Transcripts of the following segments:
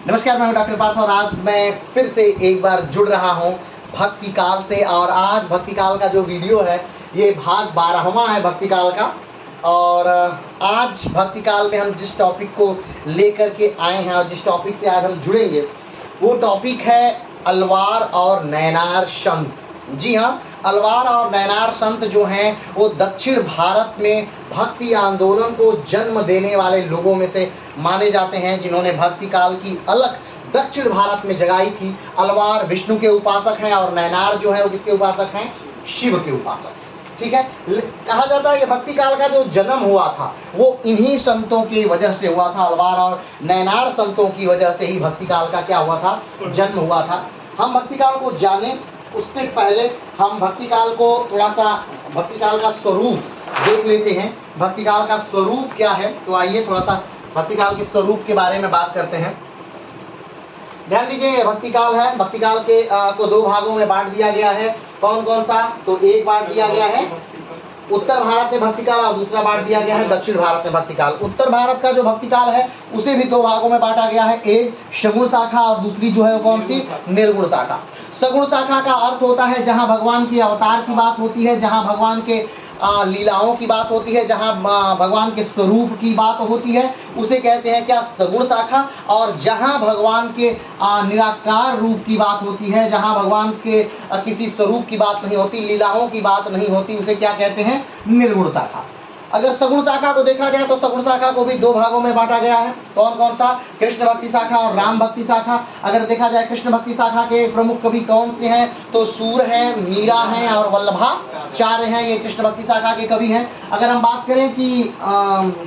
नमस्कार, मैं हूं डॉक्टर पार्थ और आज मैं फिर से एक बार जुड़ रहा हूं भक्ति काल से। और आज भक्ति काल का जो वीडियो है ये भाग 12वां है भक्ति काल का। और आज भक्ति काल में हम जिस टॉपिक को लेकर के आए हैं और जिस टॉपिक से आज हम जुड़ेंगे वो टॉपिक है अलवार और नैनार संत। जी हाँ, अलवार और नैनार संत जो हैं वो दक्षिण भारत में भक्ति आंदोलन को जन्म देने वाले लोगों में से माने जाते हैं, जिन्होंने भक्ति काल की अलग दक्षिण भारत में जगाई थी। अलवार विष्णु के उपासक हैं और नैनार जो है वो किसके उपासक हैं? शिव के उपासक। ठीक है, कहा जाता है कि भक्ति काल का जो जन्म हुआ था वो इन्हीं संतों की वजह से हुआ था। अलवार और नैनार संतों की वजह से ही भक्ति काल का क्या हुआ था? जन्म हुआ था। हम भक्ति काल को जाने उससे पहले हम भक्ति काल को थोड़ा सा भक्ति काल का स्वरूप देख लेते हैं। भक्ति काल का स्वरूप क्या है? तो आइए थोड़ा सा भक्ति काल के स्वरूप के बारे में बात करते हैं। ध्यान दीजिए, भक्ति काल है, भक्ति काल के को दो भागों में बांट दिया गया है। कौन कौन सा? तो एक बांट दिया गया है उत्तर भारत में भक्ति काल और दूसरा बांट दिया गया है दक्षिण भारत में भक्ति काल। उत्तर भारत का जो भक्ति काल है उसे भी दो भागों में बांटा गया है, एक सगुण शाखा और दूसरी जो है कौन सी? निर्गुण शाखा। सगुण शाखा का अर्थ होता है जहां भगवान की अवतार की बात होती है, जहां भगवान के लीलाओं की बात होती है, जहां भगवान के स्वरूप की बात होती है, उसे कहते हैं क्या? सगुण शाखा। और जहां भगवान के निराकार रूप की बात होती है, जहां भगवान के किसी स्वरूप की बात नहीं होती, लीलाओं की बात नहीं होती, उसे क्या कहते हैं? निर्गुण शाखा। अगर सगुण शाखा को देखा जाए तो सगुण शाखा को भी दो भागों में बांटा गया है। कौन कौन सा? कृष्ण भक्ति शाखा और राम भक्ति शाखा। अगर देखा जाए कृष्ण भक्ति शाखा के प्रमुख कवि कौन से हैं? तो सूर हैं, मीरा हैं और वल्लभाचार्य हैं। ये कृष्ण भक्ति शाखा के कवि हैं। अगर हम बात करें कि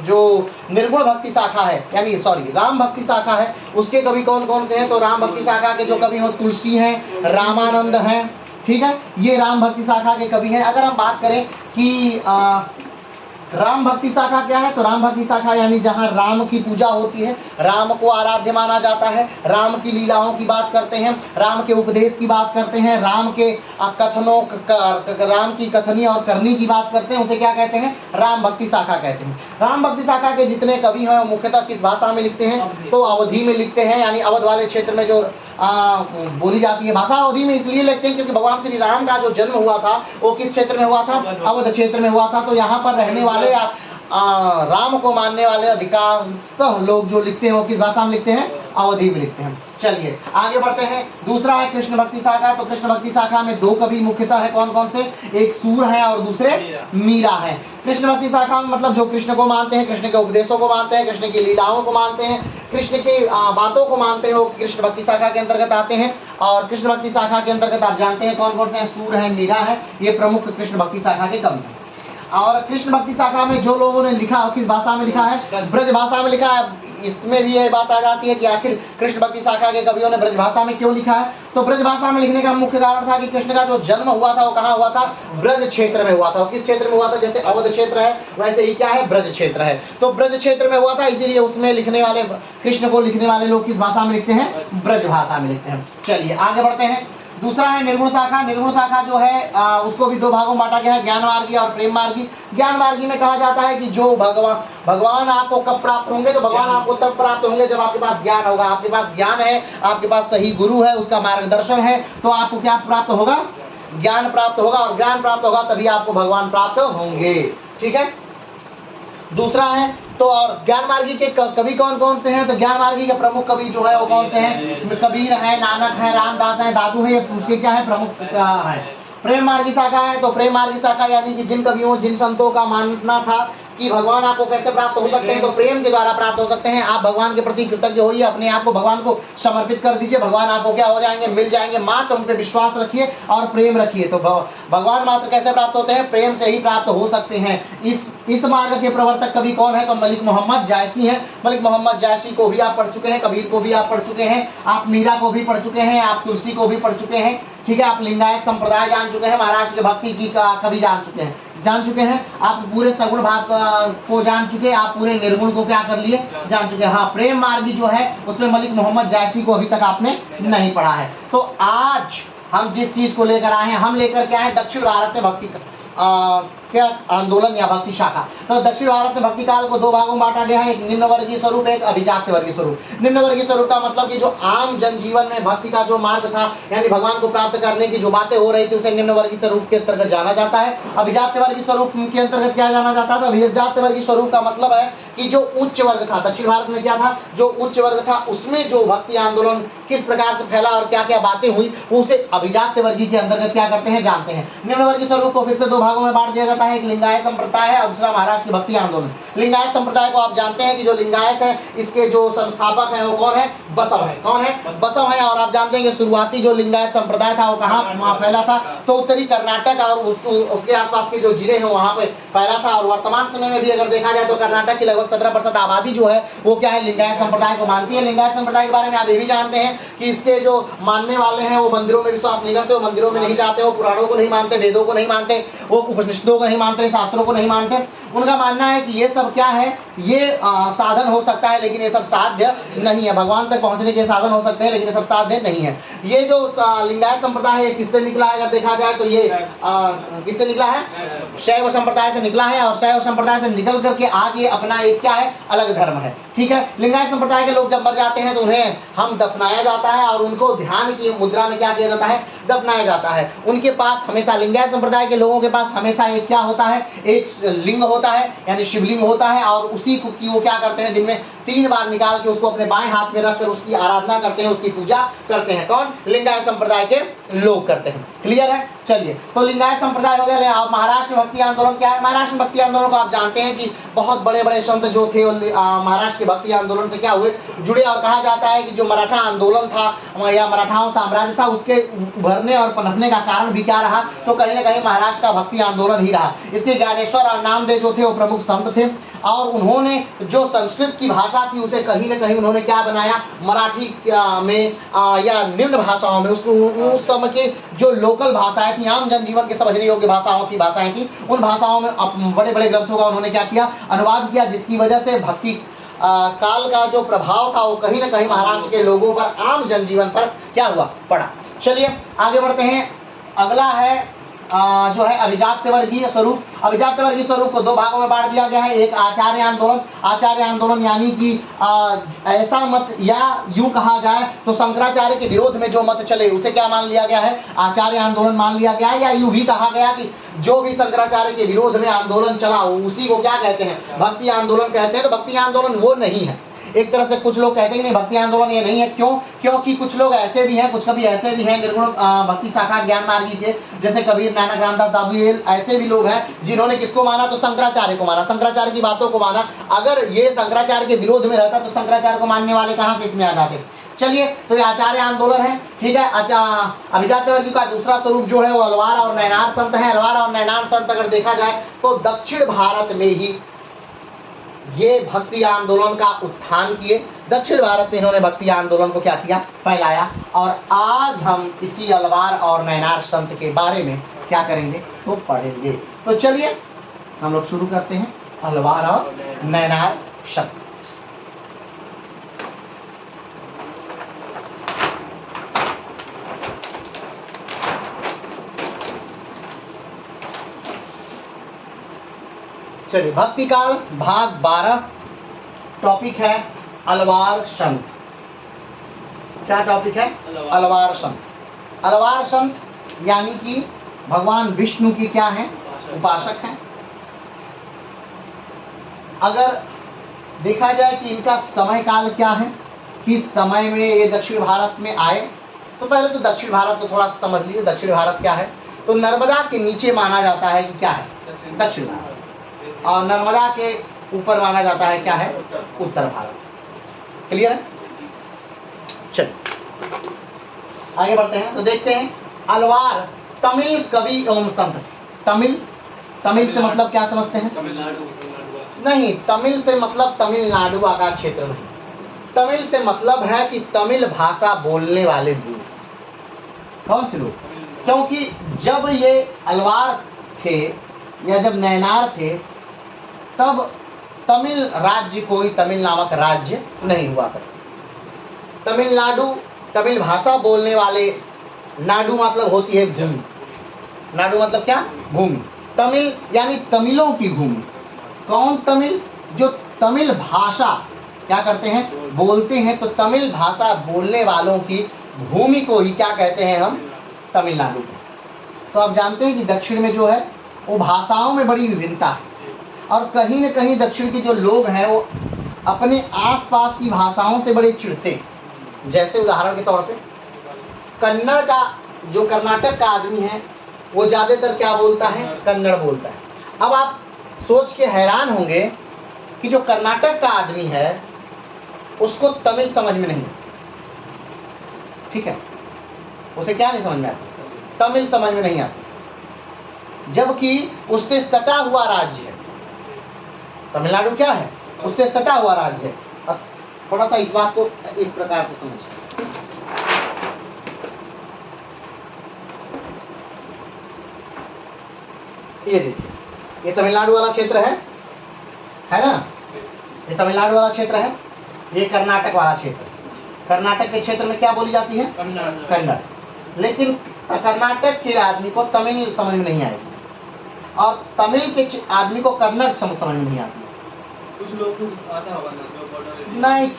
जो निर्गुण भक्ति शाखा है यानी राम भक्ति शाखा है, उसके कवि कौन कौन से हैं? तो राम भक्ति शाखा के जो कवि हैं तुलसी हैं, रामानंद हैं। ठीक है, ये राम भक्ति शाखा के कवि हैं। अगर हम बात करें कि राम भक्ति शाखा क्या है? तो राम भक्ति शाखा यानी जहाँ राम की पूजा होती है, राम को आराध्य माना जाता है, राम की लीलाओं की बात करते हैं, राम के उपदेश की बात करते हैं, राम के कथनों राम की कथनी और करनी की बात करते हैं, उसे क्या कहते हैं? राम भक्ति शाखा कहते हैं। राम भक्ति शाखा के जितने कवि हैं वो मुख्यतः किस भाषा में लिखते हैं? तो अवधी में लिखते हैं, यानी अवध वाले क्षेत्र में जो बोली जाती है भाषा अवधी में इसलिए लिखते हैं क्योंकि भगवान श्री राम का जो जन्म हुआ था वो किस क्षेत्र में हुआ था? अवध क्षेत्र में हुआ था। तो यहाँ पर रहने वाले राम को मानने वाले अधिकांशतः लोग जो लिखते हैं वो किस भाषा में लिखते हैं? अवधी में लिखते हैं। चलिए आगे बढ़ते हैं। दूसरा है कृष्ण भक्ति शाखा। तो कृष्ण भक्ति शाखा में दो कवि मुख्यतः है। कौन कौन से? एक सूर है और दूसरे मीरा है। कृष्ण भक्ति शाखा में मतलब जो कृष्ण को मानते हैं, कृष्ण के उपदेशों को मानते हैं, कृष्ण की लीलाओं को मानते हैं, कृष्ण की बातों को मानते हैं, वो कृष्ण भक्ति शाखा के अंतर्गत आते हैं। और कृष्ण भक्ति शाखा के अंतर्गत आप जानते हैं कौन कौन से हैं? सूर है, मीरा है, ये प्रमुख कृष्ण भक्ति शाखा के कवि हैं। और कृष्ण भक्ति शाखा में जो लोगों ने लिखा किस भाषा में लिखा है? ब्रज भाषा में लिखा है। इसमें भी ये बात आ जाती है कि आखिर कृष्ण भक्ति शाखा के कवियों ने ब्रज भाषा में क्यों लिखा है? तो ब्रज भाषा में लिखने का मुख्य कारण था कि कृष्ण का जो जन्म हुआ था वो कहाँ हुआ था? ब्रज क्षेत्र में हुआ था। किस क्षेत्र में हुआ था? जैसे अवध क्षेत्र है वैसे ही क्या है? ब्रज क्षेत्र है। तो ब्रज क्षेत्र में हुआ था, इसीलिए उसमें लिखने वाले कृष्ण को लिखने वाले लोग किस भाषा में लिखते हैं? ब्रज भाषा में लिखते हैं। चलिए आगे बढ़ते हैं। दूसरा है निर्गुण शाखा। निर्गुण शाखा जो है उसको भी दो भागों में बांटा गया है, ज्ञान मार्गी और प्रेम मार्गी। ज्ञान मार्गी में कहा जाता है कि जो भगवान आपको कब प्राप्त होंगे? तो भगवान आपको तब प्राप्त होंगे जब आपके पास ज्ञान होगा। आपके पास ज्ञान है, आपके पास सही गुरु है, उसका मार्गदर्शन है, तो आपको क्या प्राप्त होगा? ज्ञान प्राप्त होगा। और ज्ञान प्राप्त होगा तभी आपको भगवान प्राप्त होंगे। ठीक है, दूसरा है तो और ज्ञान मार्गी के कवि कौन कौन से हैं? तो ज्ञान मार्गी के प्रमुख कवि जो है वो कौन से हैं? कबीर है, नानक है, रामदास है, दादू है, उसके क्या है? प्रमुख है। प्रेम मार्गी शाखा है। तो प्रेम मार्गी शाखा यानी कि जिन कवियों जिन संतों का मानना था कि भगवान आपको कैसे प्राप्त हो सकते हैं? तो प्रेम के द्वारा प्राप्त हो सकते हैं। आप भगवान के प्रति कृतज्ञ होइए, अपने आप को भगवान को समर्पित कर दीजिए, भगवान आपको क्या हो जाएंगे? मिल जाएंगे। मात्र उन पर विश्वास रखिए और प्रेम रखिए। तो भगवान मात्र कैसे प्राप्त होते हैं? प्रेम से ही प्राप्त हो सकते हैं। इस मार्ग के प्रवर्तक कवि कौन है? तो मलिक मोहम्मद जायसी हैं। मलिक मोहम्मद जायसी को भी आप पढ़ चुके हैं, कबीर को भी आप पढ़ चुके हैं, आप मीरा को भी पढ़ चुके हैं, आप तुलसी को भी पढ़ चुके हैं। ठीक है, आप लिंगायत संप्रदाय जान चुके हैं, महाराष्ट्र के भक्ति की कवि जान चुके हैं, आप पूरे सगुण भाग को जान चुके हैं, आप पूरे निर्गुण को क्या कर लिए? जान चुके हैं। हाँ, प्रेम मार्गी जो है उसमें मलिक मोहम्मद जायसी को अभी तक आपने नहीं पढ़ा है। तो आज हम जिस चीज को लेकर आए हैं, हम लेकर के आए दक्षिण भारत में भक्ति क्या आंदोलन या भक्ति शाखा। तो दक्षिण भारत में भक्ति काल को दो भागों में बांटा गया है, एक निम्न वर्गीय स्वरूप, एक अभिजात्य वर्गीय स्वरूप। निम्न वर्गीय स्वरूप का मतलब कि जो आम जनजीवन में भक्ति का जो मार्ग था, यानी भगवान को प्राप्त करने की जो बातें हो रही थी, उसे निम्न वर्गीय स्वरूप के अंतर्गत जाना जाता है। अभिजात्य वर्गीय स्वरूप के अंतर्गत क्या जाना जाता है? तो अभिजात्य वर्गीय स्वरूप का मतलब है कि जो उच्च वर्ग था, दक्षिण भारत में क्या था, जो उच्च वर्ग था उसमें जो भक्ति आंदोलन किस प्रकार से फैला और क्या क्या बातें हुई, उसे अभिजात्य वर्गीय के अंतर्गत क्या करते हैं, जानते हैं। निम्न वर्गीय स्वरूप को फिर से दो भागों में बांट दिया जाता है, एक लिंगायत संप्रदाय है और दूसरा महाराष्ट्र की भक्ति आंदोलन। लिंगायत संप्रदाय को आप जानते हैं कि जो लिंगायत है, इसके जो संस्थापक हैं वो कौन है? बसव है। कौन है? बसव है। और आप जानते हैं कि शुरुआती जो लिंगायत संप्रदाय था वो कहाँ फैला था? तो उत्तरी कर्नाटक और उसके आसपास के जो जिले हैं वहां पे फैला था। और वर्तमान समय में भी अगर देखा जाए तो कर्नाटक की लगभग 17% आबादी जो है वो क्या है? लिंगायत संप्रदाय को मानती है। लिंगायत संप्रदाय के बारे में आप ये भी जानते हैं कि इसके जो मानने वाले हैं वो मंदिरों में विश्वास नहीं करते, वो मंदिरों में नहीं जाते, वो पुराणों को नहीं मानते, वेदों को नहीं मानते, वो उपनिषदों को नहीं मानते, शास्त्रों को नहीं मानते। उनका मानना है कि ये सब क्या है? ये साधन हो सकता है लेकिन ये सब साध्य नहीं है। भगवान तक पहुंचने के साधन हो सकते हैं लेकिन ये सब साध्य नहीं है। ये जो लिंगायत संप्रदाय है किससे निकला है? अगर देखा जाए तो ये किससे निकला है? शैव संप्रदाय से निकला है। और शैव संप्रदाय से निकल करके आज ये अपना एक क्या है? अलग धर्म है। ठीक है। लिंगायत संप्रदाय के लोग जब मर जाते हैं तो उन्हें हम दफनाया जाता है और उनको ध्यान की मुद्रा में क्या किया जाता है? दफनाया जाता है। उनके पास हमेशा, लिंगायत संप्रदाय के लोगों के पास हमेशा एक क्या होता है? एक लिंग होता है, यानी शिवलिंग होता है। और उसी को की वो क्या करते हैं? दिन में 3 बार निकाल के उसको अपने बाएं हाथ में रखकर उसकी आराधना करते हैं, उसकी पूजा करते हैं। कौन? लिंगायत संप्रदाय के लोग करते हैं। क्लियर है? चलिए, तो लिंगायत संप्रदाय हो गया। और महाराष्ट्र भक्ति आंदोलन क्या है? महाराष्ट्र भक्ति आंदोलन को आप जानते हैं कि बहुत बड़े बड़े संत जो थे महाराष्ट्र के भक्ति आंदोलन से क्या हुए? जुड़े। और कहा जाता है कि जो मराठा आंदोलन था या मराठाओं साम्राज्य था, उसके उभरने और पनपने का कारण भी क्या रहा? तो कहीं ना कहीं महाराष्ट्र का भक्ति आंदोलन ही रहा। इसके ज्ञानेश्वर और नामदेव जो थे वो प्रमुख संत थे। और उन्होंने जो संस्कृत की भाषा थी उसे कहीं ना कहीं उन्होंने क्या बनाया? मराठी में या निम्न भाषाओं में, उस समय के जो लोकल भाषाएं थी, आम जनजीवन के समझने योग्य भाषाएं थी, उन भाषाओं में बड़े बड़े ग्रंथों का उन्होंने क्या किया? अनुवाद किया, जिसकी वजह से भक्ति काल का जो प्रभाव था वो कहीं ना कहीं महाराष्ट्र के लोगों पर, आम जनजीवन पर क्या हुआ? पड़ा। चलिए आगे बढ़ते हैं। अगला है जो है अभिजात्य वर्गीय स्वरूप। अभिजात्य वर्गीय स्वरूप को दो भागों में बांट दिया गया है, एक आचार्य आंदोलन। आचार्य आंदोलन यानी कि ऐसा मत, या यूं कहा जाए तो शंकराचार्य के विरोध में जो मत चले उसे क्या मान लिया गया है? आचार्य आंदोलन मान लिया गया है। या यूं भी कहा गया कि जो भी शंकराचार्य के विरोध में आंदोलन चला उसी को क्या कहते हैं? भक्ति आंदोलन कहते हैं। तो भक्ति आंदोलन वो नहीं है। एक तरह से कुछ लोग कहते हैं नहीं, भक्ति आंदोलन ये नहीं है। क्यों? क्योंकि कुछ लोग ऐसे भी हैं, कुछ कभी ऐसे भी हैं निर्गुण भक्ति शाखा ज्ञान मार्गी के, जैसे कबीर, नानक, रामदास, दादू, ये ऐसे भी लोग हैं जिन्होंने किसको माना? तो शंकराचार्य को माना, शंकराचार्य की बातों को माना। अगर ये शंकराचार्य के विरोध में रहता तो शंकराचार्य को मानने वाले कहाँ से इसमें आ जाते? चलिए, तो ये आचार्य आंदोलन है। ठीक है। अभिजात्य वर्ग का दूसरा स्वरूप जो है वो अलवार और नैनार संत है। अलवार और नैनार संत अगर देखा जाए तो दक्षिण भारत में ही ये भक्ति आंदोलन का उत्थान किए। दक्षिण भारत में इन्होंने भक्ति आंदोलन को क्या किया? फैलाया। और आज हम इसी अलवार और नैनार संत के बारे में क्या करेंगे? तो पढ़ेंगे। तो चलिए हम लोग शुरू करते हैं। अलवार और नैनार संत। चलिए, भक्ति काल भाग 12, टॉपिक है अलवार संत। क्या टॉपिक है? अलवार संत। अलवार संत यानी कि भगवान विष्णु की क्या है? उपासक हैं। अगर देखा जाए कि इनका समय काल क्या है, किस समय में ये दक्षिण भारत में आए, तो पहले तो दक्षिण भारत को थोड़ा समझ लीजिए। दक्षिण भारत क्या है? तो नर्मदा के नीचे माना जाता है कि क्या है? दक्षिण भारत। और नर्मदा के ऊपर माना जाता है क्या है? उत्तर भारत। क्लियर है? चलिए आगे बढ़ते हैं। तो देखते हैं। अलवार तमिल कवि एवं संत। तमिल से मतलब क्या समझते हैं? नहीं, तमिल से मतलब तमिलनाडु का क्षेत्र नहीं। तमिल से मतलब है कि तमिल भाषा बोलने वाले लोग। कौन से लोग? क्योंकि जब ये अलवार थे या जब नैनार थे तब तमिल राज्य, कोई तमिल नामक राज्य नहीं हुआ करता। तमिलनाडु, तमिल भाषा बोलने वाले, नाडु मतलब होती है भूमि। नाडु मतलब क्या? भूमि। तमिल यानी तमिलों की भूमि। कौन तमिल? जो तमिल भाषा क्या करते हैं, बोलते हैं। तो तमिल भाषा बोलने वालों की भूमि को ही क्या कहते हैं हम? तमिलनाडु। तो आप जानते हैं कि दक्षिण में जो है वो भाषाओं में बड़ी विभिन्नता है, और कहीं न कहीं दक्षिण के जो लोग हैं वो अपने आसपास की भाषाओं से बड़े चिढ़ते हैं। जैसे उदाहरण के तौर पे कन्नड़ का, जो कर्नाटक का आदमी है वो ज़्यादातर क्या बोलता है? कन्नड़ बोलता है। अब आप सोच के हैरान होंगे कि जो कर्नाटक का आदमी है उसको तमिल समझ में नहीं, ठीक है, उसे क्या नहीं समझ में आता? तमिल समझ में नहीं आती, जबकि उससे सटा हुआ राज्य है तमिलनाडु। क्या है? उससे सटा हुआ राज्य है। अब थोड़ा सा इस बात को इस प्रकार से समझिए। ये देखिए, ये तमिलनाडु वाला क्षेत्र है ना? ये तमिलनाडु वाला क्षेत्र है, ये कर्नाटक वाला क्षेत्र। कर्नाटक के क्षेत्र में क्या बोली जाती है? कन्नड़। लेकिन कर्नाटक के आदमी को तमिल समझ में नहीं आएगी, और तमिल के आदमी को कन्नड़ समझ में नहीं आती। कुछ लोग को आता होगा ना, जो बॉर्डर नहीं,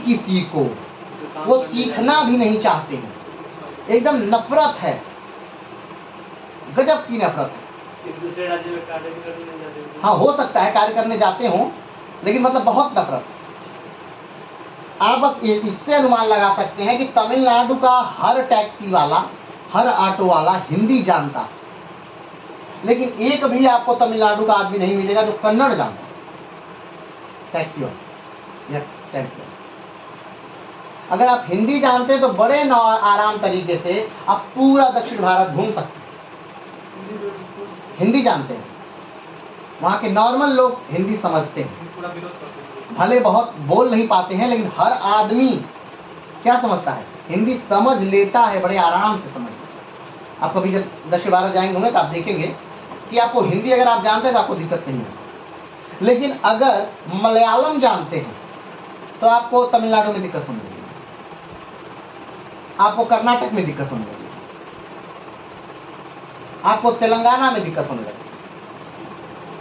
किसी को वो सीखना भी नहीं चाहते हैं, एकदम नफरत है, गजब की नफरत है। एक दूसरे राज्य में कार्य करने नहीं जाते। हाँ, हो सकता है कार्य करने जाते हों, लेकिन मतलब बहुत नफरत। आप बस इससे अनुमान लगा सकते हैं कि तमिलनाडु का हर टैक्सी वाला, हर ऑटो वाला हिंदी जानता है, लेकिन एक भी आपको तमिलनाडु का आदमी नहीं मिलेगा जो कन्नड़ जानता है, टैक्सी वाला या टेम्पो। अगर आप हिंदी जानते हैं तो बड़े आराम तरीके से आप पूरा दक्षिण भारत घूम सकते हैं। हिंदी जानते हैं, वहाँ के नॉर्मल लोग हिंदी समझते हैं, पूरा विरोध करते हैं। भले बहुत बोल नहीं पाते हैं, लेकिन हर आदमी क्या समझता है? हिंदी समझ लेता है, बड़े आराम से समझ लेता है। आप कभी जब दक्षिण भारत जाएंगे होंगे तो आप देखेंगे कि आपको हिंदी अगर आप जानते हैं तो आपको दिक्कत नहीं है, लेकिन अगर मलयालम जानते हैं तो आपको तमिलनाडु में दिक्कत होने लगेगी, आपको कर्नाटक में दिक्कत होने लगेगी, आपको तेलंगाना में दिक्कत होने लगेगी,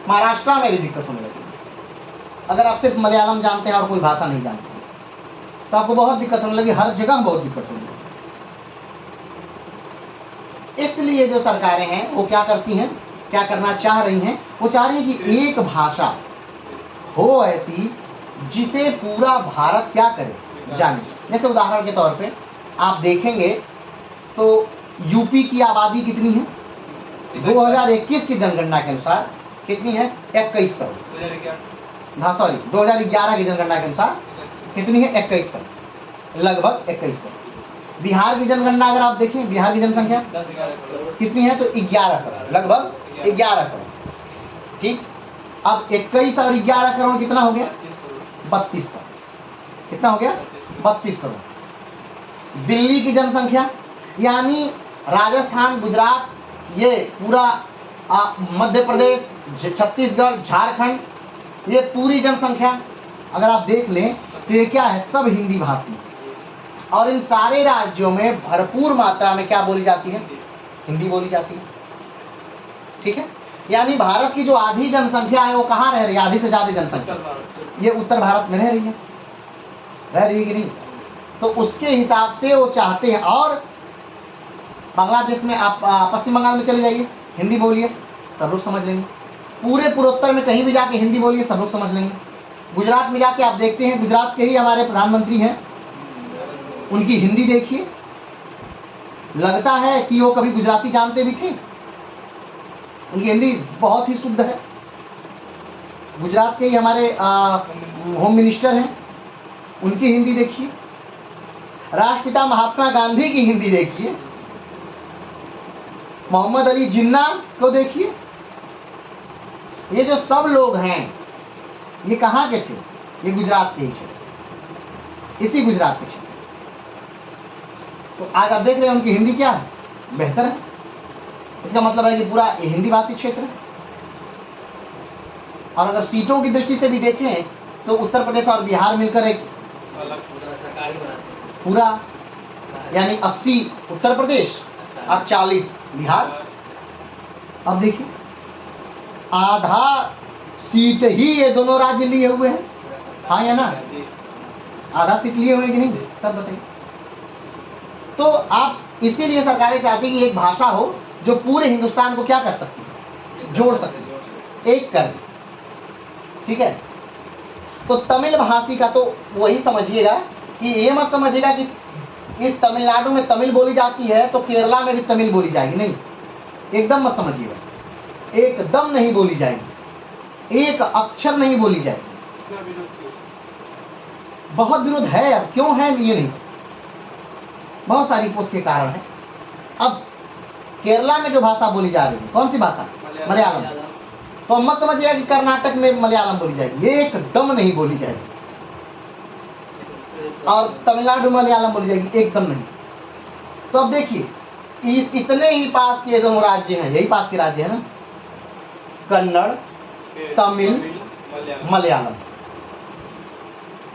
महाराष्ट्र में भी दिक्कत होने लगेगी। अगर आप सिर्फ मलयालम जानते हैं और कोई भाषा नहीं जानते हैं तो आपको बहुत दिक्कत होने लगी, हर जगह बहुत दिक्कत होने लगी। इसलिए जो सरकारें हैं वो क्या करती हैं, क्या करना चाह रही हैं? वो चाह रही है कि एक भाषा हो ऐसी जिसे पूरा भारत क्या करे, जाने। जैसे उदाहरण के तौर पे आप देखेंगे तो यूपी की आबादी कितनी है? 2021 की जनगणना के अनुसार कितनी है? 21 करोड़। हाँ सॉरी, 2011 की जनगणना के अनुसार कितनी है? 21 करोड़, लगभग 21 करोड़। बिहार की जनगणना अगर आप देखें, बिहार की जनसंख्या कितनी है? तो 11 करोड़, लगभग 11 करोड़। ठीक, अब 21 और 11 करोड़ कितना हो गया? 32 करोड़। कितना हो गया? 32 करोड़। दिल्ली की जनसंख्या यानी राजस्थान, गुजरात, ये पूरा मध्य प्रदेश, छत्तीसगढ़, झारखंड, ये पूरी जनसंख्या अगर आप देख लें तो ये क्या है? सब हिंदी भाषी। और इन सारे राज्यों में भरपूर मात्रा में क्या बोली जाती है? हिंदी बोली जाती है। ठीक है, यानी भारत की जो आधी जनसंख्या है वो कहाँ रह रही है? आधी से ज्यादा जनसंख्या ये उत्तर भारत में रह रही है, कि नहीं? तो उसके हिसाब से वो चाहते हैं। और बांग्लादेश में आप पश्चिम बंगाल में चले जाइए, हिंदी बोलिए, सब लोग समझ लेंगे। पूरे पूर्वोत्तर में कहीं भी जाके हिंदी बोलिए, सब लोग समझ लेंगे। गुजरात में जाके आप देखते हैं, गुजरात के ही हमारे प्रधानमंत्री हैं, उनकी हिंदी देखिए, लगता है कि वो कभी गुजराती जानते भी थे। उनकी हिंदी बहुत ही शुद्ध है। गुजरात के ही हमारे होम मिनिस्टर हैं, उनकी हिंदी देखिए। राष्ट्रपिता महात्मा गांधी की हिंदी देखिए। मोहम्मद अली जिन्ना को देखिए। ये जो सब लोग हैं ये कहाँ के थे? ये गुजरात के ही थे, इसी गुजरात के थे। तो आज आप देख रहे हैं उनकी हिंदी क्या है? बेहतर है। इसका मतलब है कि पूरा ये हिंदी भाषी क्षेत्र है। और अगर सीटों की दृष्टि से भी देखें तो उत्तर प्रदेश और बिहार मिलकर एक पूरा, यानी 80 उत्तर प्रदेश और 40 बिहार। अब देखिए आधा सीट ही ये दोनों राज्य लिए हुए हैं, हाँ या ना? जी। आधा सीट लिए हुए हैं कि नहीं? तब बताइए। तो आप इसीलिए सरकारें चाहती है कि एक भाषा हो जो पूरे हिंदुस्तान को क्या कर सकती है, जोड़ सकती है, एक कर दे। ठीक है। तो तमिल भाषी का तो वही समझिएगा कि ये मत समझिएगा कि इस तमिलनाडु में तमिल बोली जाती है तो केरला में भी तमिल बोली जाएगी, नहीं, एकदम मत समझिएगा, एकदम नहीं बोली जाएगी, एक अक्षर नहीं बोली जाएगी। इसमें विरोध क्यों? बहुत विरोध है, अब क्यों है ये नहीं, बहुत सारी उसके कारण है। अब केरला में जो भाषा बोली जा रही है, कौन सी भाषा? मलयालम। तो हम मत समझिएगा कि कर्नाटक में मलयालम बोली जाएगी, ये एकदम नहीं बोली जाएगी। और तमिलनाडु में मलयालम बोली जाएगी, एकदम नहीं। तो अब देखिए, इस इतने ही पास के दोनों राज्य हैं, यही पास के राज्य है ना, कन्नड़, तमिल, मलयालम,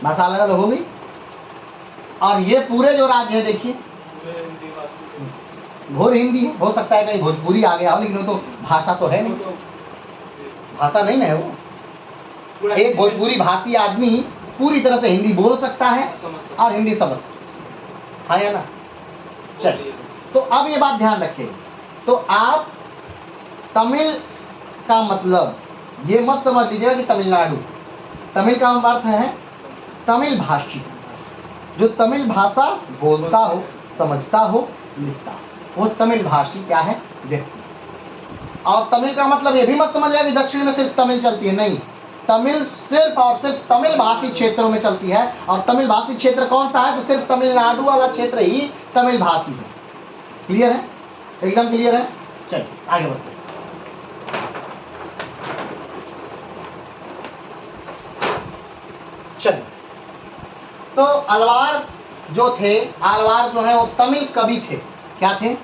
भाषा अलग अलग हो गई। और ये पूरे जो राज्य है देखिए, घोर हिंदी है, हो सकता है कहीं भोजपुरी आ गया हो, लेकिन वो तो भाषा तो है नहीं, भाषा नहीं ना है वो। एक भोजपुरी भाषी आदमी पूरी तरह से हिंदी बोल सकता है और हिंदी समझ सकता है, हाँ या ना? चलिए, तो अब ये बात ध्यान रखें। तो आप तमिल का मतलब ये मत समझ लीजिएगा कि तमिलनाडु, तमिल का अर्थ है तमिल भाषी, जो तमिल भाषा बोलता हो, समझता हो, लिखता हो, वो तमिल भाषी क्या है? व्यक्ति। और तमिल का मतलब ये भी मत समझ लिया कि दक्षिण में सिर्फ तमिल चलती है, नहीं, तमिल सिर्फ और सिर्फ तमिल भाषी क्षेत्रों में चलती है। और तमिल भाषी क्षेत्र कौन सा है? तो सिर्फ तमिलनाडु वाला क्षेत्र ही तमिल भाषी है। क्लियर है? एकदम क्लियर है? चलिए आगे बढ़ते हैं। चलिए, तो अलवार जो थे, अलवार जो है वो तमिल कवि थे। क्या थे?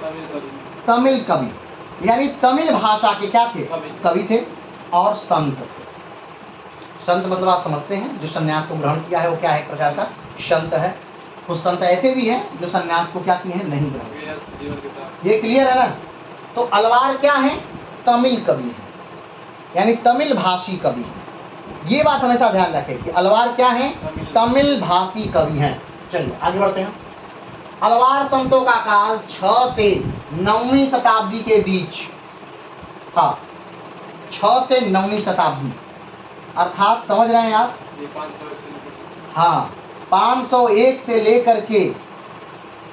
तमिल कवि, यानी तमिल भाषा के क्या थे? कवि थे और संत थे। संत मतलब आप समझते हैं, जो सन्यास को ग्रहण किया है वो क्या है? एक प्रकार का संत है। कुछ संत ऐसे भी हैं जो सन्यास को क्या किए हैं? नहीं ग्रहण। ये क्लियर है ना? तो अलवार क्या है? तमिल कवि है, यानी तमिल भाषी कवि है। ये बात हमेशा ध्यान रखें कि अलवार क्या है? तमिल भाषी कवि हैं। चलिए आगे बढ़ते हैं। अलवार संतों का काल 6 से 9वीं शताब्दी के बीच, हाँ 6 से 9वीं शताब्दी, अर्थात समझ रहे हैं आप? हाँ, 501 से लेकर के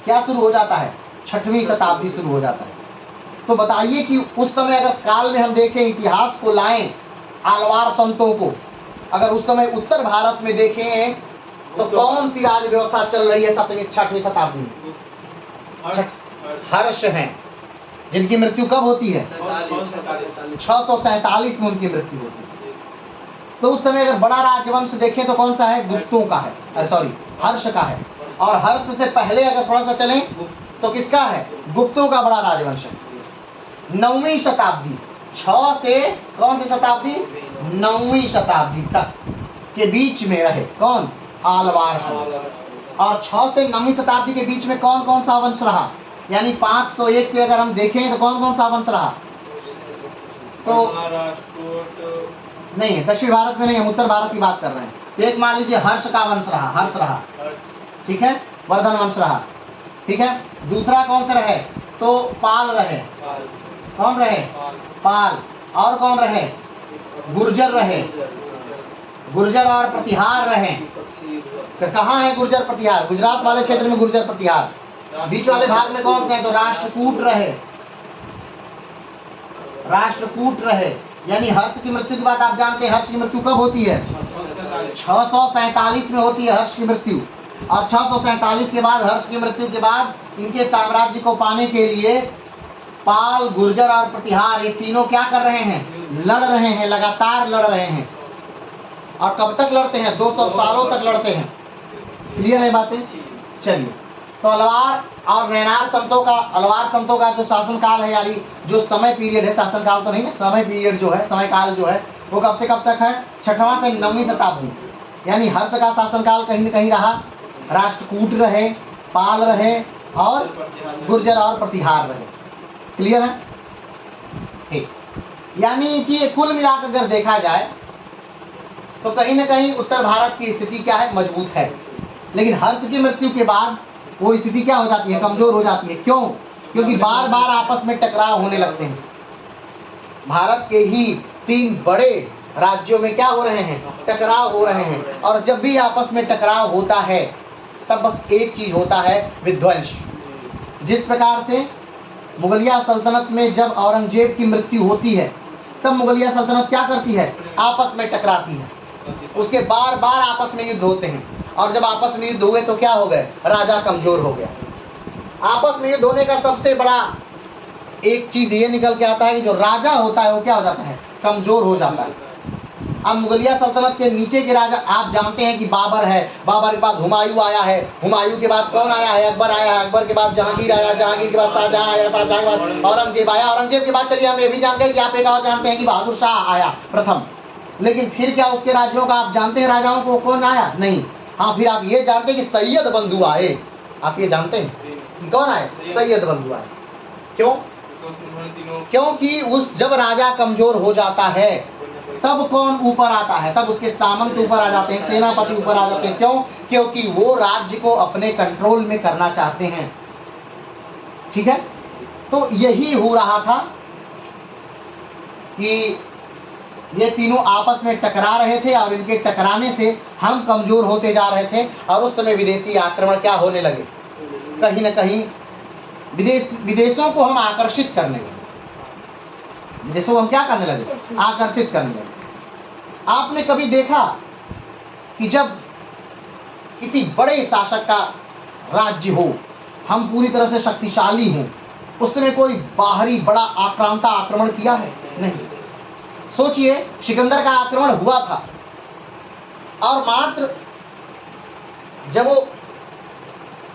क्या शुरू हो जाता है? 6वीं शताब्दी शुरू हो जाता है। तो बताइए कि उस समय अगर काल में हम देखें, इतिहास को लाएं, अलवार संतों को अगर उस समय उत्तर भारत में देखें तो कौन सी राज व्यवस्था चल रही है 7वीं 6वीं शताब्दी में? हर्ष हैं, जिनकी मृत्यु कब होती है? 647 में उनकी मृत्यु होती है। तो उस समय अगर बड़ा राजवंश देखें तो कौन सा है? गुप्तों का है, सॉरी हर्ष का है। और हर्ष से पहले अगर थोड़ा सा चलें तो किसका है? गुप्तों का बड़ा राजवंश है। 9वीं शताब्दी, 6 से कौन सी शताब्दी? 9वीं शताब्दी तक के बीच में रहे कौन? अलवार। और 6 से 9वीं शताब्दी के बीच में कौन कौन सा वंश रहा? यानी 501 से अगर हम देखें तो कौन कौन सा वंश रहा? तो नहीं, दक्षिण भारत में नहीं, हम उत्तर भारत की बात कर रहे हैं। तो एक मान लीजिए हर्ष का वंश रहा, हर्ष रहा, ठीक है, वर्धन वंश रहा, ठीक है। दूसरा कौन सा रहे? तो पाल रहे। कौन रहे? पाल। और कौन रहे? गुर्जर रहे, गुर्जर और प्रतिहार रहे। कहाँ है गुर्जर प्रतिहार? गुजरात वाले क्षेत्र में गुर्जर प्रतिहार। बीच वाले भाग में कौन से हैं? तो राष्ट्रकूट रहे, राष्ट्रकूट रहे। यानी हर्ष की मृत्यु की बात आप जानते हैं, हर्ष की मृत्यु कब होती है? 647 में होती है हर्ष की मृत्यु। और 647 के बाद, हर्ष की मृत्यु के बाद, इनके साम्राज्य को पाने के लिए पाल, गुर्जर और प्रतिहार, ये तीनों क्या कर रहे हैं? लड़ रहे हैं, लगातार लड़ रहे हैं। और कब तक लड़ते हैं? 200 सालों तक लड़ते हैं। क्लियर है बातें? चलिए, तो अलवार और नैनार संतों का, अलवार संतों का जो शासनकाल है, यानी जो समय पीरियड है, शासनकाल तो नहीं है, समय पीरियड जो है, समय काल जो है, वो कब से कब तक है? 6वां से 9वीं शताब्दी। यानी हर्ष का शासनकाल कहीं न कहीं रहा, राष्ट्रकूट रहे, पाल रहे और गुर्जर और प्रतिहार रहे। क्लियर है? ठीक। यानी कि कुल मिलाकर अगर देखा जाए तो कहीं ना कहीं उत्तर भारत की स्थिति क्या है, मजबूत है। लेकिन हर्ष की मृत्यु के बाद वो स्थिति क्या हो जाती है, कमजोर हो जाती है। क्यों? क्योंकि बार बार आपस में टकराव होने लगते हैं। भारत के ही 3 बड़े राज्यों में क्या हो रहे हैं, टकराव हो रहे हैं। और जब भी आपस में टकराव होता है तब बस एक चीज होता है, विध्वंस। जिस प्रकार से मुगलिया सल्तनत में जब औरंगजेब की मृत्यु होती है तब मुगलिया सल्तनत क्या करती है, आपस में टकराती है। उसके बार बार आपस में युद्ध होते हैं, और जब आपस में युद्ध हुए तो क्या हो गए, राजा कमजोर हो गया। आपस में युद्ध होने का सबसे बड़ा एक चीज ये निकल के आता है कि जो राजा होता है वो क्या हो जाता है, कमजोर हो जाता है। अब मुगलिया सल्तनत के नीचे के राजा आप जानते हैं कि बाबर है, बाबर के बाद हुमायूं आया है, हुमायूं के बाद कौन आया है, अकबर आया है, अकबर के बाद जहांगीर आया, जहांगीर के बाद शाहजहां आया, शाहजहां के बाद औरंगजेब आया, औरंगजेब के बाद चलिए हम ये भी जानते हैं कि आप एक और जानते हैं कि बहादुर शाह आया प्रथम। लेकिन फिर क्या उसके राज्यों का आप जानते हैं राजाओं को कौन आया, नहीं। हाँ, फिर आप ये जानते हैं कि सैयद बंधु आए। आप ये जानते हैं कि कौन आए, सैयद बंधु आए। क्यों? क्योंकि उस जब राजा कमजोर हो जाता है तब कौन ऊपर आता है, तब उसके सामंत ऊपर आ जाते हैं, सेनापति ऊपर आ जाते हैं। क्यों? क्योंकि वो राज्य को अपने कंट्रोल में करना चाहते हैं। ठीक है, तो यही हो रहा था कि ये तीनों आपस में टकरा रहे थे और इनके टकराने से हम कमजोर होते जा रहे थे। और उस समय विदेशी आक्रमण क्या होने लगे, कहीं ना कहीं विदेशों को हम आकर्षित करने लगे। विदेशों को हम क्या करने लगे, आकर्षित करने लगे। आपने कभी देखा कि जब किसी बड़े शासक का राज्य हो, हम पूरी तरह से शक्तिशाली हों, उस समय कोई बाहरी बड़ा आक्रांता आक्रमण किया है? नहीं। सोचिए, सिकंदर का आक्रमण हुआ था और मात्र जब वो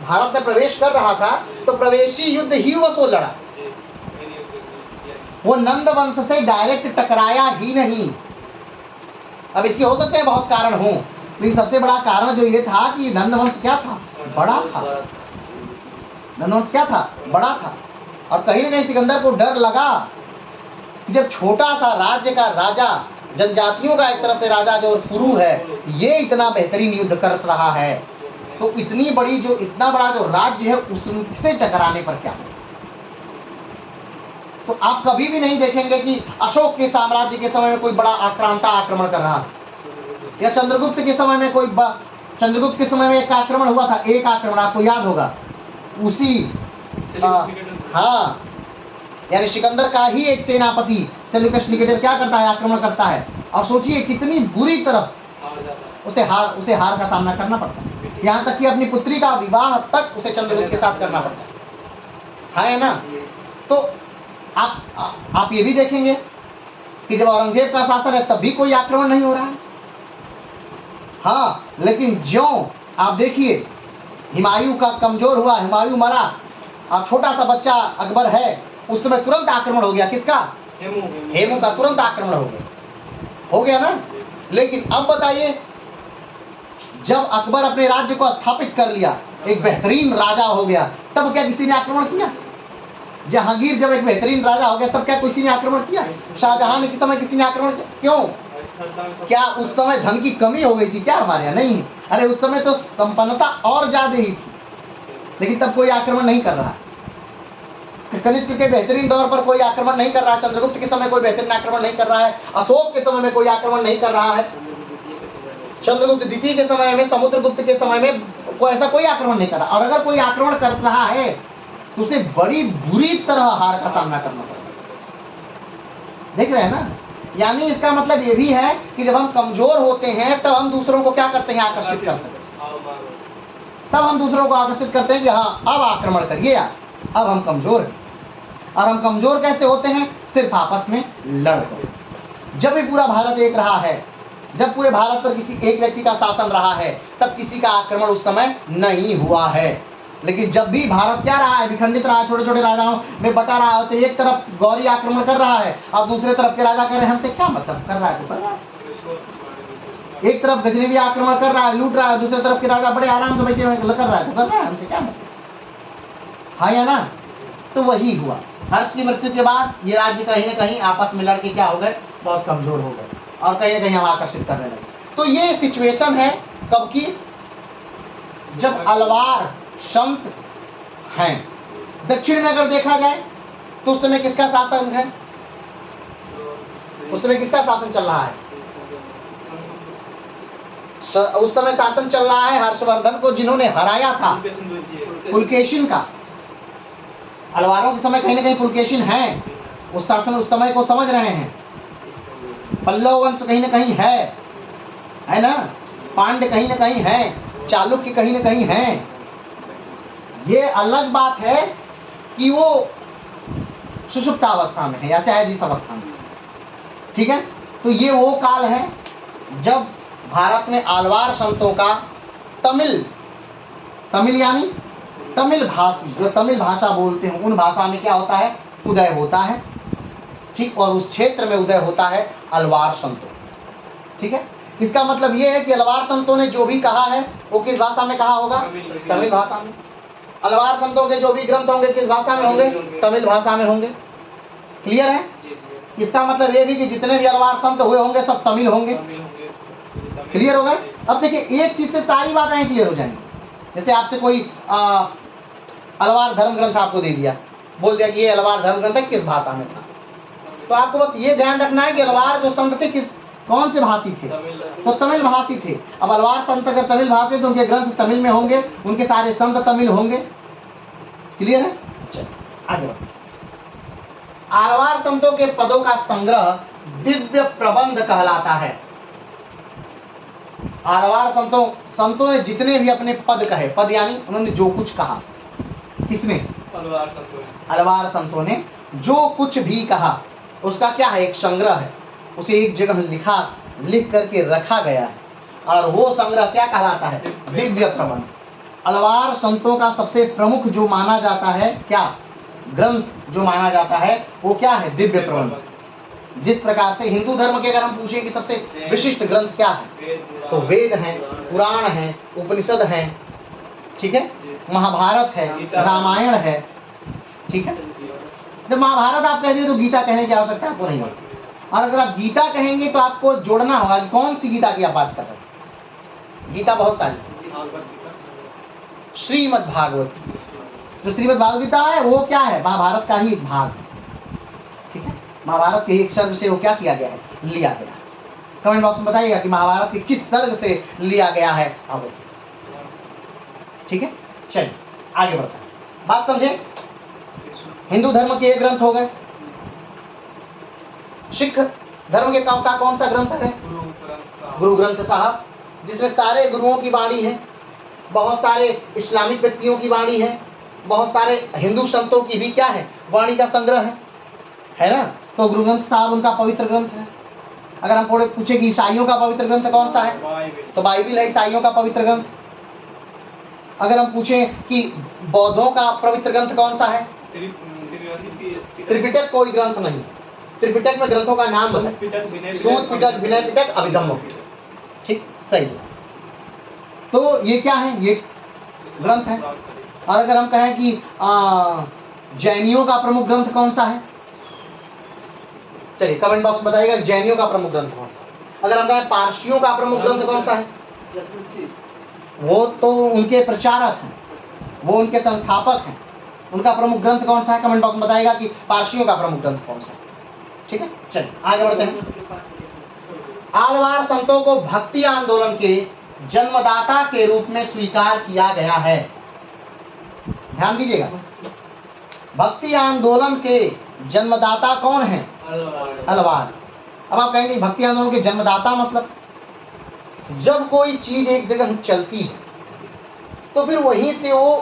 भारत में प्रवेश कर रहा था तो प्रवेशी युद्ध ही वो लड़ा, वो नंद वंश से डायरेक्ट टकराया ही नहीं। अब इसके हो सकते हैं बहुत कारण हो, लेकिन सबसे बड़ा कारण जो ये था कि नंद वंश क्या था, बड़ा था। नंद वंश क्या था, बड़ा था। और कहीं ना कहीं सिकंदर को डर लगा कि जब छोटा सा राज्य का राजा, जनजातियों का एक तरह से राजा जो पुरु है, ये इतना बेहतरीन युद्ध कर रहा है, तो इतना बड़ा जो राज्य है उससे टकराने पर क्या। तो आप कभी भी नहीं देखेंगे कि अशोक के साम्राज्य के समय में कोई बड़ा आक्रांता आक्रमण कर रहा है, या चंद्रगुप्त के समय में चंद्रगुप्त के समय में एक आक्रमण हुआ था, एक आक्रमण आपको याद होगा, उसी हाँ, यानी सिकंदर का ही एक सेनापति सेल्यूकस निकेटर क्या करता है, आक्रमण करता है। और सोचिए कितनी बुरी तरह उसे हार का सामना करना पड़ता है। यहाँ तक कि अपनी पुत्री का विवाह तक उसे चंद्रगुप्त के साथ करना पड़ता है ना। तो आप ये भी देखेंगे कि जब औरंगजेब का शासन है तब भी कोई आक्रमण नहीं हो रहा है। हाँ, लेकिन ज्यों आप देखिए हुमायूं का कमजोर हुआ, हुमायूं मरा और छोटा सा बच्चा अकबर है, उस समय तुरंत आक्रमण हो गया। किसका? हेमू का तुरंत आक्रमण हो गया ना। लेकिन अब बताइए, जब अकबर अपने राज्य को स्थापित कर लिया, एक बेहतरीन राजा हो गया, तब क्या किसी ने आक्रमण किया? जहांगीर जब एक बेहतरीन राजा हो गया तब क्या किसी ने आक्रमण किया? शाहजहां के समय किसी ने आक्रमण किया? क्यों? क्या उस समय धन की कमी हो गई थी क्या हमारे यहाँ? नहीं, अरे उस समय तो संपन्नता और ज्यादा ही थी, लेकिन तब कोई आक्रमण नहीं कर रहा। कनिष्क के बेहतरीन दौर पर कोई आक्रमण नहीं कर रहा है, चंद्रगुप्त के समय कोई बेहतरीन आक्रमण नहीं कर रहा है, अशोक के समय में कोई आक्रमण नहीं कर रहा है, चंद्रगुप्त द्वितीय के समय में, समुद्रगुप्त के समय में ऐसा कोई आक्रमण नहीं कर रहा। और अगर कोई आक्रमण कर रहा है तो उसे बड़ी बुरी तरह हार का सामना करना पड़ेगा। देख रहे हैं ना, यानी इसका मतलब ये भी है कि जब हम कमजोर होते हैं तब हम दूसरों को क्या करते हैं, आकर्षित करते हैं। तब हम दूसरों को आकर्षित करते हैं कि हाँ अब आक्रमण करिए, अब हम कमजोर हैं। और हम कमजोर कैसे होते हैं? सिर्फ आपस में लड़कर। जब भी पूरा भारत एक रहा है, जब पूरे भारत पर किसी एक व्यक्ति का शासन रहा है, तब किसी का आक्रमण उस समय नहीं हुआ है। लेकिन जब भी भारत क्या रहा है, विखंडित रहा है, छोटे छोटे राजाओं में बटा रहा है, तो एक तरफ गौरी आक्रमण कर रहा है और दूसरे तरफ के राजा कह रहे हैं हमसे क्या मतलब, कर रहा है तो कर रहा है। एक तरफ गजनवी आक्रमण कर रहा है, लूट रहा है, दूसरे तरफ के राजा बड़े आराम से बैठे कर रहा है तो कर रहा है, हमसे क्या मतलब। हाँ या ना? तो वही हुआ। हर्ष की मृत्यु के बाद ये राज्य कहीं ना कहीं आपस में लड़के क्या हो गए, बहुत कमजोर हो गए और कहीं ना कहीं हम आकर्षित करने लगे। तो ये सिचुएशन है कब की, जब अलवार संत हैं। दक्षिण में अगर देखा जाए तो उस समय किसका शासन है, उस समय किसका शासन चल रहा है, उस समय शासन चल रहा है हर्षवर्धन को जिन्होंने हराया था, पुलकेशिन का। अलवारों के समय कहीं ना कहीं पुलकेशिन है, उस शासन उस समय को समझ रहे हैं। पल्लव वंश कहीं ना कहीं है ना, पांड्य कहीं ना कहीं है, चालुक्य कहीं ना कहीं है। ये अलग बात है कि वो सुषुप्तावस्था में है या चाहे जिस अवस्था में, ठीक है। तो ये वो काल है जब भारत में आलवार संतों का तमिल यानी तमिल भाषी, जो तमिल भाषा बोलते हैं उन भाषा में क्या होता है, उदय होता है, ठीक। और उस क्षेत्र में उदय होता है अलवार संतों, ठीक है। इसका मतलब ये है कि अलवार संतों ने जो भी कहा है वो किस भाषा में कहा होगा, तमिल भाषा में। अलवार संतों के जो भी ग्रंथ होंगे किस भाषा में होंगे, तमिल भाषा में होंगे। क्लियर है? इसका मतलब ये भी कि जितने भी अलवार संत हुए होंगे सब तमिल होंगे। क्लियर हो गए? अब देखिए एक चीज से सारी बातें क्लियर हो जाएंगी। जैसे आपसे कोई अलवार धर्म ग्रंथ आपको दे दिया, बोल दिया कि ये अलवार धर्म ग्रंथ है, किस भाषा में था, तो आपको बस ये ध्यान रखना है कि अलवार जो संत थे कौन से भाषी थे, तो तमिल भाषी थे। अब अलवार संत अगर तमिल भाषी तो उनके ग्रंथ तमिल में होंगे, उनके सारे संत तमिल होंगे। क्लियर है? चलिए आगे बढ़ते। अलवार संतों के पदों का संग्रह दिव्य प्रबंध कहलाता है। अलवार संतों ने जितने भी अपने पद कहे, पद यानी उन्होंने जो कुछ कहा, किसने, अलवार संतों ने जो कुछ भी कहा उसका क्या है, एक संग्रह है, उसे एक जगह लिख करके रखा गया है, और वो संग्रह क्या कहलाता है, दिव्य प्रबंध। अलवार संतों का सबसे प्रमुख जो माना जाता है, क्या ग्रंथ जो माना जाता है वो क्या है, दिव्य प्रबंध। जिस प्रकार से हिंदू धर्म के अगर हम पूछें कि सबसे विशिष्ट ग्रंथ क्या है, तो वेद हैं, पुराण हैं, उपनिषद हैं, ठीक है, महाभारत है, रामायण है, ठीक है। जब महाभारत आप कह दिए तो गीता कहने की आवश्यकता आपको नहीं होती, और अगर आप गीता कहेंगे तो आपको जोड़ना होगा कि कौन सी गीता की आप बात कर रहे हैं। गीता बहुत सारी, श्रीमद् भागवत, जो श्रीमद् भागवत गीता है वो क्या है, महाभारत का ही एक भाग है, ठीक है। महाभारत के एक सर्ग से वो क्या किया गया है, लिया गया है। कमेंट बॉक्स में बताइएगा कि महाभारत के किस सर्ग से लिया गया है भागवत, ठीक है। चलिए आगे बढ़ते हैं, बात समझे। हिंदू धर्म के एक ग्रंथ हो गए। सिख धर्म के का कौन सा ग्रंथ है, गुरु ग्रंथ साहब, जिसमें सारे गुरुओं की वाणी है, बहुत सारे इस्लामिक व्यक्तियों की वाणी है, बहुत सारे हिंदू संतों की भी क्या है, वाणी का संग्रह है ना। तो गुरु ग्रंथ साहब उनका पवित्र ग्रंथ है। अगर हम पूछे कि ईसाइयों का पवित्र ग्रंथ कौन सा है, तो बाइबिल है ईसाइयों का पवित्र ग्रंथ। अगर हम पूछें कि बौद्धों का पवित्र ग्रंथ कौन सा है, त्रिपिटक कोई ग्रंथ नहीं, त्रिपिटक में ग्रंथों का नाम बताएं, सूत पिटक, विनय पिटक, अभिधम्म पिटक, ठीक, सही। तो ये क्या है, ये ग्रंथ है। और अगर हम कहें कि जैनियों का प्रमुख ग्रंथ कौन सा है, चलिए कमेंट बॉक्स बताइएगा जैनियों का प्रमुख ग्रंथ कौन सा है। अगर हम कहें पारसियों का प्रमुख ग्रंथ कौन सा है, वो तो उनके प्रचारक हैं, वो उनके संस्थापक हैं, उनका प्रमुख ग्रंथ कौन सा है, कमेंट बॉक्स में बताइएगा कि पारसियों का प्रमुख ग्रंथ कौन सा है, ठीक है। चलिए आगे बढ़ते हैं। आलवार संतों को भक्ति आंदोलन के जन्मदाता के रूप में स्वीकार किया गया है। ध्यान दीजिएगा, भक्ति आंदोलन के जन्मदाता कौन है, अलवार। अब आप कहेंगे भक्ति आंदोलन के जन्मदाता मतलब, जब कोई चीज एक जगह चलती है तो फिर वहीं से वो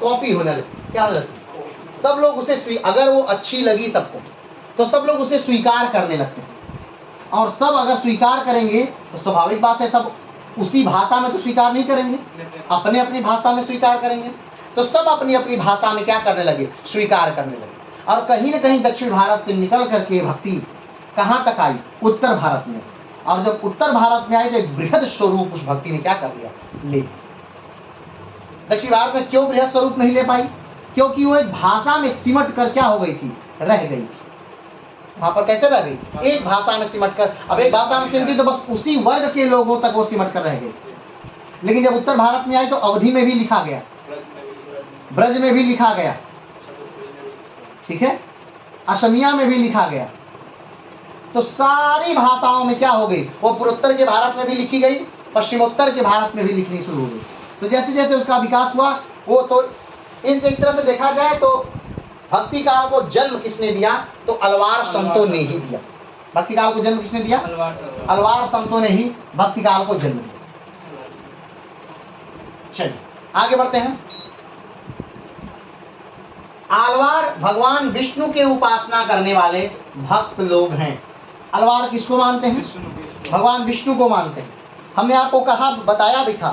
कॉपी होने लगती, क्या लगती, सब लोग उसे अगर वो अच्छी लगी सबको तो सब लोग उसे स्वीकार करने लगते हैं, और सब अगर स्वीकार करेंगे तो स्वाभाविक बात है सब उसी भाषा में तो स्वीकार नहीं करेंगे, अपने अपनी भाषा में स्वीकार करेंगे। तो सब अपनी अपनी भाषा में क्या करने लगे, स्वीकार करने लगे। और कहीं ना कहीं दक्षिण भारत से निकल करके भक्ति कहाँ तक आई, उत्तर भारत में। और जब उत्तर भारत में आई तो एक बृहद स्वरूप उस भक्ति ने क्या कर लिया, ले। दक्षिण भारत में क्यों बृहद स्वरूप नहीं ले पाई, क्योंकि वो एक भाषा में सिमट कर क्या हो गई थी, रह गई थी। वहां पर कैसे रह गई, एक भाषा में सिमट कर। अब एक भाषा में सिमटी तो बस उसी वर्ग के लोगों तक वो सिमट कर रह गई। लेकिन जब उत्तर भारत में आई तो अवधि में भी लिखा गया, ब्रज में भी लिखा गया, ठीक है, असमिया में भी लिखा गया। तो सारी भाषाओं में क्या हो गई, वो पूर्वोत्तर के भारत में भी लिखी गई, पश्चिमोत्तर के भारत में भी लिखनी शुरू हो गई। तो जैसे जैसे उसका विकास हुआ वो, तो इस एक तरह से देखा जाए तो भक्ति काल को जन्म किसने दिया, तो अलवार संतों ने ही दिया। भक्ति काल को जन्म किसने दिया, अलवार संतों ने ही भक्ति काल को जन्म दिया। चलिए आगे बढ़ते हैं। अलवार भगवान विष्णु के उपासना करने वाले भक्त लोग हैं। अलवार किसको मानते हैं, भगवान विष्णु को मानते हैं। हमने आपको कहा, बताया भी था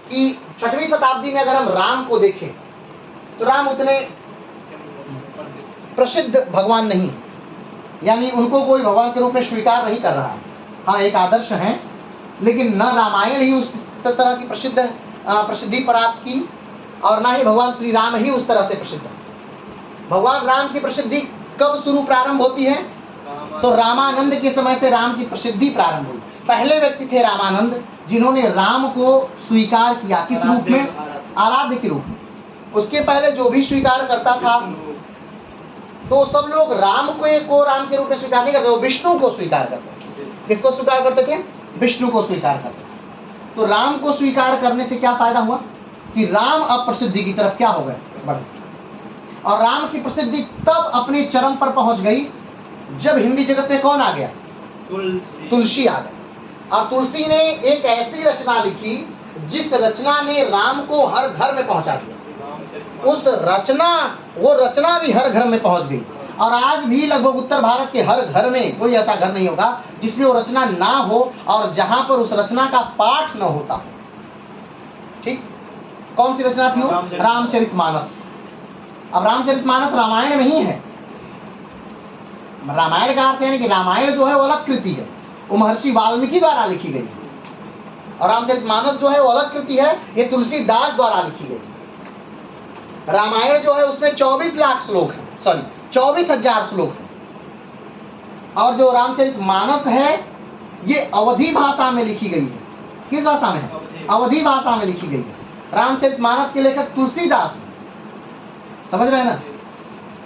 कि 6वीं शताब्दी में अगर हम राम को देखें तो राम उतने प्रसिद्ध भगवान नहीं है, यानी उनको कोई भगवान के रूप में स्वीकार नहीं कर रहा है। हाँ, एक आदर्श हैं, लेकिन न रामायण ही उस तरह की प्रसिद्धि प्राप्त की और ना ही भगवान श्री राम ही उस तरह से प्रसिद्ध है। भगवान राम की प्रसिद्धि कब शुरू प्रारंभ होती है, तो रामानंद के समय से राम की प्रसिद्धि प्रारंभ हुई। पहले व्यक्ति थे रामानंद, जिन्होंने राम को स्वीकार किया। किस रूप में, आराध्य के रूप में। उसके पहले जो भी स्वीकार करता था तो सब लोग राम को राम के रूप में स्वीकार नहीं करते, वो विष्णु को स्वीकार करते थे। किसको स्वीकार करते थे, विष्णु को स्वीकार करते थे। तो राम को स्वीकार करने से क्या फायदा हुआ कि राम अब प्रसिद्धि की तरफ क्या हो गए, बढ़े। और राम की प्रसिद्धि तब अपने चरम पर पहुंच गई जब हिंदी जगत में कौन आ गया, तुलसी आ गया। और तुलसी ने एक ऐसी रचना लिखी जिस रचना ने राम को हर घर में पहुंचा दिया। वो रचना भी हर घर में पहुंच गई। और आज भी लगभग उत्तर भारत के हर घर में कोई ऐसा घर नहीं होगा जिसमें वो रचना ना हो और जहां पर उस रचना का पाठ न होता। ठीक, कौन सी रचना थी वो, रामचरितमानस। अब रामचरितमानस रामायण नहीं है। रामायण का अर्थ है कि रामायण जो है वो अलग कृति है, वो महर्षि वाल्मीकि द्वारा लिखी गई है। और रामचरितमानस जो है वो अलग कृति है, ये तुलसीदास द्वारा लिखी गई है। रामायण जो है उसमें 24 लाख श्लोक हैं, सॉरी 24,000 श्लोक हैं। और जो रामचरितमानस है ये अवधी भाषा में लिखी गई है। किस भाषा में है, अवधी भाषा में लिखी गई है। रामचरितमानस के लेखक तुलसीदास हैं, समझ रहे हैं ना।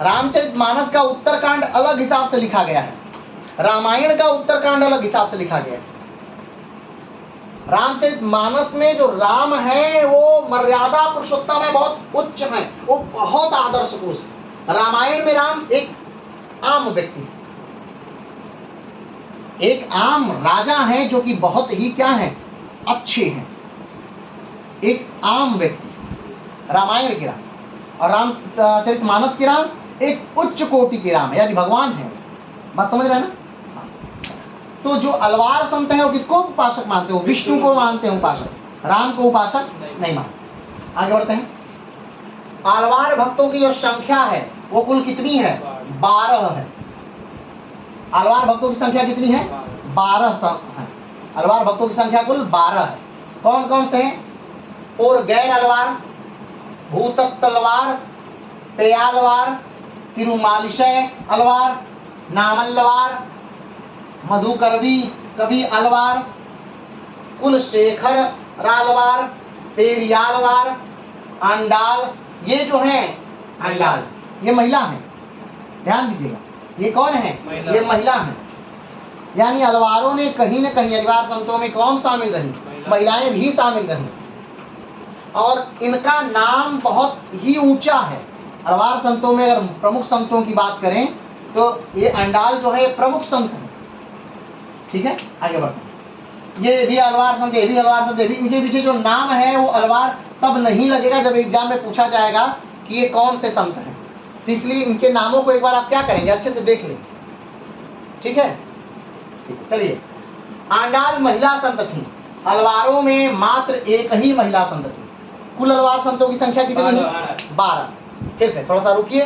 रामचरितमानस का उत्तरकांड अलग हिसाब से लिखा गया है, रामायण का उत्तरकांड अलग हिसाब से लिखा गया है। रामचरितमानस में जो राम है वो मर्यादा पुरुषोत्तम है, बहुत उच्च है, वो बहुत आदर्श पुरुष है। रामायण में राम एक आम व्यक्ति है, एक आम राजा है जो कि बहुत ही क्या है, अच्छे हैं। एक आम व्यक्ति रामायण के राम। और रामचरितमानस के राम एक उच्च कोटि के राम है, यानी भगवान है। बात समझ रहे हैं ना। तो जो अलवार संत है वो किसको उपासक मानते हो, विष्णु को मानते हैं उपासक, राम को उपासक नहीं मानते। आगे बढ़ते हैं। अलवार भक्तों की जो संख्या है वो कुल कितनी है, 12 है। अलवार भक्तों की संख्या कितनी है, 12 है। अलवार भक्तों की संख्या कुल 12 है। कौन कौन से हैं, और गैर अलवार, भूतत्व अलवार, पेयालवार, तिरुमालिशय अलवार, नामल्लवार, मधुकरवी कवि अलवार, कुलशेखर रालवार, पेरियालवार, अंडाल। ये जो हैं अंडाल ये महिला हैं, ध्यान दीजिएगा। ये कौन है, ये महिला हैं। यानी अलवारों ने कहीं न कहीं अलवार संतों में कौन शामिल रही, महिलाएं भी शामिल रही। और इनका नाम बहुत ही ऊंचा है। अलवार संतों में अगर प्रमुख संतों की बात करें तो ये अंडाल जो है प्रमुख संत है। ठीक है, आगे बढ़ते हैं। ये भी अलवार संत, ये भी अलवार संत, इनके पीछे जो नाम है वो अलवार तब नहीं लगेगा जब एग्जाम में पूछा जाएगा कि ये कौन से संत हैं। तो इसलिए इनके नामों को एक बार आप क्या करेंगे, अच्छे से देख लें। ठीक है, चलिए। आंडाल महिला संत थी, अलवारों में मात्र एक ही महिला संत थी। कुल अलवार संतों की संख्या कितनी है, 12। फिर से थोड़ा सा रुकिए,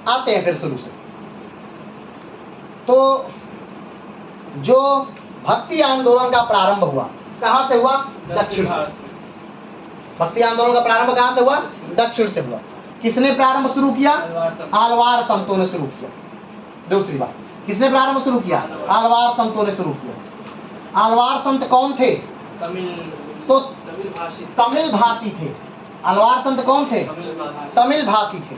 आते हैं फिर शुरू से। तो जो भक्ति आंदोलन का प्रारंभ हुआ कहां से हुआ, दक्षिण से। भक्ति आंदोलन का प्रारंभ कहां से हुआ, दक्षिण से हुआ। किसने प्रारंभ शुरू किया? अलवार संत। आलवार संतों ने शुरू किया। दूसरी बात, किसने प्रारंभ शुरू किया? आलवार संतों ने शुरू किया। आलवार संत कौन थे? तमिल तो तमिल भाषी तमिल भाषी थे। आलवार संत कौन थे? तमिल भाषी थे।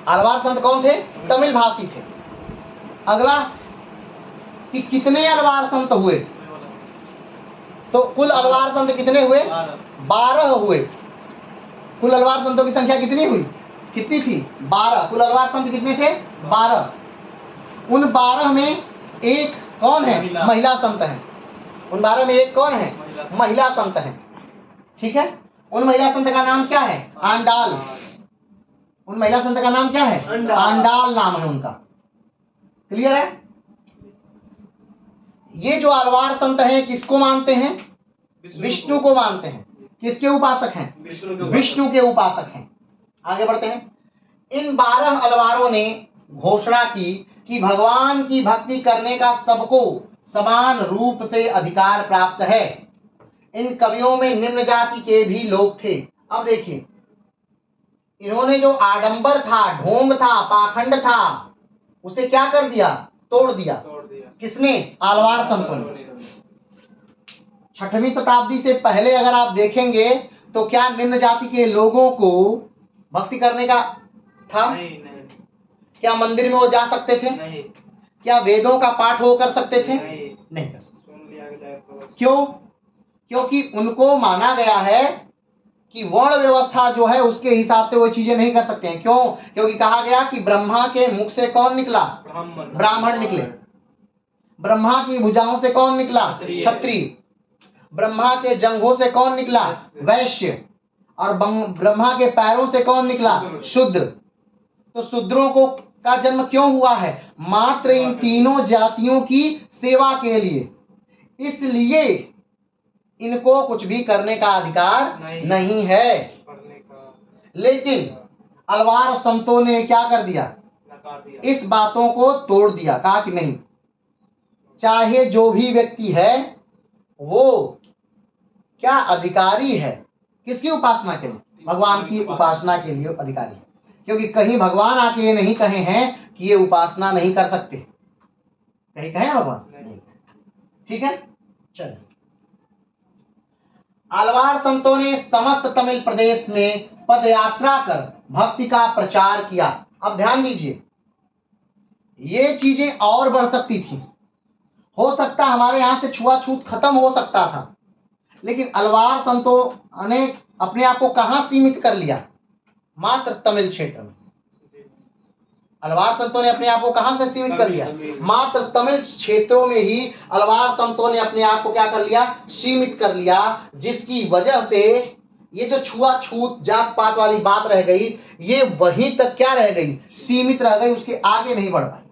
आलवार संत कौन थे? तमिल भाषी थे। अगला कि कितने अलवार संत हुए? तो कुल अलवार संत कितने हुए? 12 हुए। कुल अलवार संतों की संख्या कितनी हुई? कितनी थी? 12। कुल अलवार संत कितने थे? 12। उन 12 में एक कौन है? महिला संत है। उन 12 में एक कौन है? महिला संत है। ठीक है। उन महिला संत का नाम क्या है? आंडाल। उन महिला संत का नाम क्या है? आंडाल नाम है उनका। क्लियर है? ये जो आलवार संत हैं किसको मानते हैं? विष्णु को मानते हैं। किसके उपासक हैं? विष्णु के उपासक हैं। आगे बढ़ते हैं। इन 12 अलवारों ने घोषणा की कि भगवान की भक्ति करने का सबको समान रूप से अधिकार प्राप्त है। इन कवियों में निम्न जाति के भी लोग थे। अब देखिए, इन्होंने जो आडंबर था, ढोंग था, पाखंड था, उसे क्या कर दिया? तोड़ दिया। किसने? आलवार संतों ने। 6वीं शताब्दी से पहले अगर आप देखेंगे तो क्या निम्न जाति के लोगों को भक्ति करने का था? नहीं। क्या मंदिर में वो जा सकते थे? नहीं। क्या वेदों का पाठ वो कर सकते थे? नहीं कर सकते। सुन लिया जाए तो बस। क्यों? क्योंकि उनको माना गया है कि वर्ण व्यवस्था जो है उसके हिसाब से वो चीजें नहीं कर सकते हैं। क्यों? क्योंकि कहा गया कि ब्रह्मा के मुख से कौन निकला? ब्राह्मण निकले। ब्रह्मा की भुजाओं से कौन निकला? क्षत्रिय। ब्रह्मा के जंघों से कौन निकला? वैश्य। और ब्रह्मा के पैरों से कौन निकला? शूद्र। तो शूद्रों को का जन्म क्यों हुआ है? मात्र इन तीनों जातियों की सेवा के लिए। इसलिए इनको कुछ भी करने का अधिकार नहीं है। लेकिन अलवार संतों ने क्या कर दिया? इस बातों को तोड़ दिया। कहा कि नहीं, चाहे जो भी व्यक्ति है वो क्या अधिकारी है? किसकी उपासना के लिए? भगवान की उपासना के लिए अधिकारी है। क्योंकि कहीं भगवान आके ये नहीं कहे हैं कि ये उपासना नहीं कर सकते। कहीं कहे भगवान? नहीं। ठीक है, चलिए। आलवार संतों ने समस्त तमिल प्रदेश में पद यात्रा कर भक्ति का प्रचार किया। अब ध्यान दीजिए, ये चीजें और बढ़ सकती थी। हो सकता हमारे यहां से छुआछूत खत्म हो सकता था, लेकिन अलवार संतों ने अपने आप को कहां सीमित कर लिया? मात्र तमिल क्षेत्र में। अलवार संतों ने अपने आप को कहां से सीमित कर लिया? मात्र तमिल क्षेत्रों में ही अलवार संतों ने अपने आप को क्या कर लिया? सीमित कर लिया। जिसकी वजह से ये जो छुआछूत जात पात वाली बात रह गई, ये वहीं तक क्या रह गई? सीमित रह गई, उसके आगे नहीं बढ़ पाई।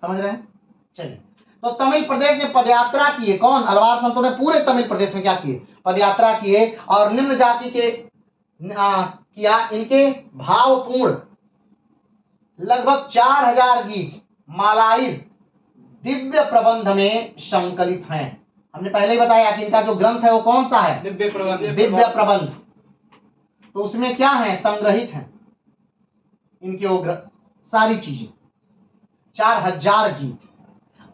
समझ रहे हैं? चलिए, तो तमिल प्रदेश में पदयात्रा किए। कौन? अलवार संतों ने पूरे तमिल प्रदेश में क्या किए? पदयात्रा किए। और निम्न जाति के किया इनके भावपूर्ण लगभग 4000 गीत मालाइर दिव्य प्रबंध में संकलित हैं। हमने पहले ही बताया कि इनका जो ग्रंथ है वो कौन सा है? दिव्य प्रबंध। तो उसमें क्या है? संग्रहित है इनके वो सारी चीजें। 4000 गीत।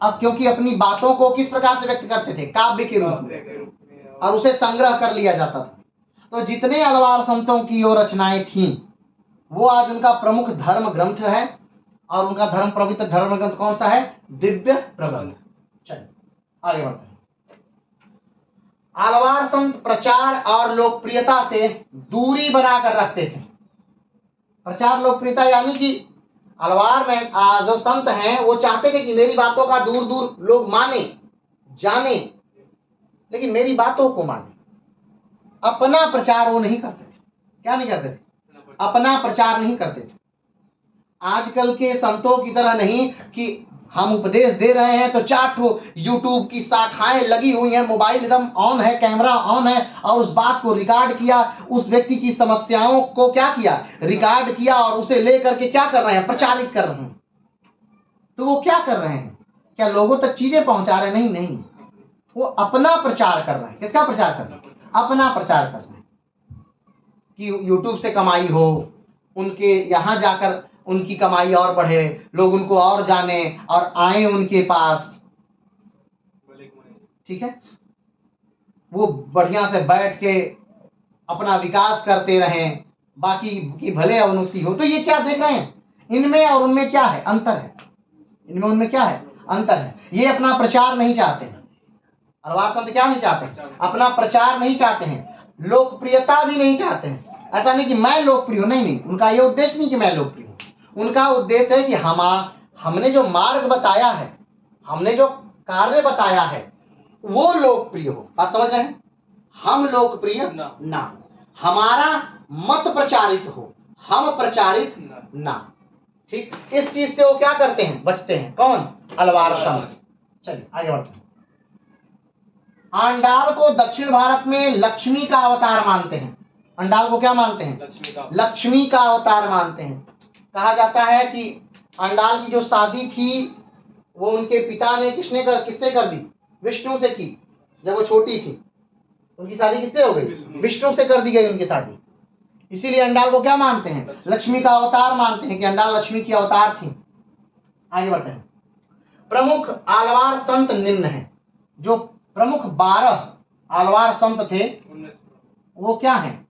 अब क्योंकि अपनी बातों को किस प्रकार से व्यक्त करते थे? काव्य के रूप में, और उसे संग्रह कर लिया जाता था। तो जितने अलवार संतों की वो रचनाएं थीं, वो आज उनका प्रमुख धर्म ग्रंथ है। और उनका धर्म पवित्र धर्म ग्रंथ कौन सा है? दिव्य प्रबंध। चलिए आगे बढ़ते हैं। अलवार संत प्रचार और लोकप्रियता से दूरी बनाकर रखते थे। प्रचार लोकप्रियता यानी कि अलवार में जो संत हैं वो चाहते थे कि मेरी बातों का दूर दूर लोग माने, जाने, लेकिन मेरी बातों को माने। अपना प्रचार वो नहीं करते थे। क्या नहीं करते थे? अपना प्रचार नहीं करते थे। आजकल के संतों की तरह नहीं कि हम उपदेश दे रहे हैं तो 4 यूट्यूब की शाखाएं लगी हुई हैं, मोबाइल एकदम ऑन है, कैमरा ऑन है, और उस बात को रिकॉर्ड किया, उस व्यक्ति की समस्याओं को क्या किया? रिकॉर्ड किया, और उसे लेकर के क्या कर रहे हैं? प्रचारित कर रहे हैं। तो वो क्या कर रहे हैं? क्या लोगों तक चीजें पहुंचा रहे हैं? नहीं नहीं, वो अपना प्रचार कर रहे हैं। किसका प्रचार कर रहे हैं? अपना प्रचार कर रहे हैं। कि यूट्यूब से कमाई हो, उनके यहाँ जाकर उनकी कमाई और बढ़े, लोग उनको और जाने और आए उनके पास, ठीक है, वो बढ़िया से बैठ के अपना विकास करते रहें, बाकी की भले अवनति हो। तो ये क्या देख रहे हैं, इनमें और उनमें क्या है, अंतर है। इनमें उनमें क्या है, अंतर है। ये अपना प्रचार नहीं चाहते हैं, अलवार संत क्या नहीं चाहते हैं, अपना प्रचार नहीं चाहते हैं, लोकप्रियता भी नहीं चाहते हैं। ऐसा नहीं कि मैं लोकप्रिय हूं, नहीं, उनका ये उद्देश्य नहीं कि मैं लोकप्रिय हूं। उनका उद्देश्य है कि हमने जो मार्ग बताया है, हमने जो कार्य बताया है, वो लोकप्रिय हो। बात समझ रहे हैं, हम लोकप्रिय ना, हमारा मत प्रचारित हो, हम प्रचारित ना, ठीक। इस चीज से वो क्या करते हैं, बचते हैं। कौन, अलवार संत। चलिए आगे बढ़ते हैं। आंडाल को दक्षिण भारत में लक्ष्मी का अवतार मानते हैं। अंडाल को क्या मानते हैं, लक्ष्मी का अवतार मानते हैं। कहा जाता है कि अंडाल की जो शादी थी वो उनके पिता ने किससे कर दी, विष्णु से की। जब वो छोटी थी उनकी शादी किससे हो गई, विष्णु से कर दी गई उनकी शादी। इसीलिए अंडाल को क्या मानते हैं, लक्ष्मी का अवतार मानते हैं, कि अंडाल लक्ष्मी की अवतार थी। आगे बढ़ते हैं। प्रमुख आलवार संत निम्न है। जो प्रमुख 12 आलवार संत थे वो क्या हैं,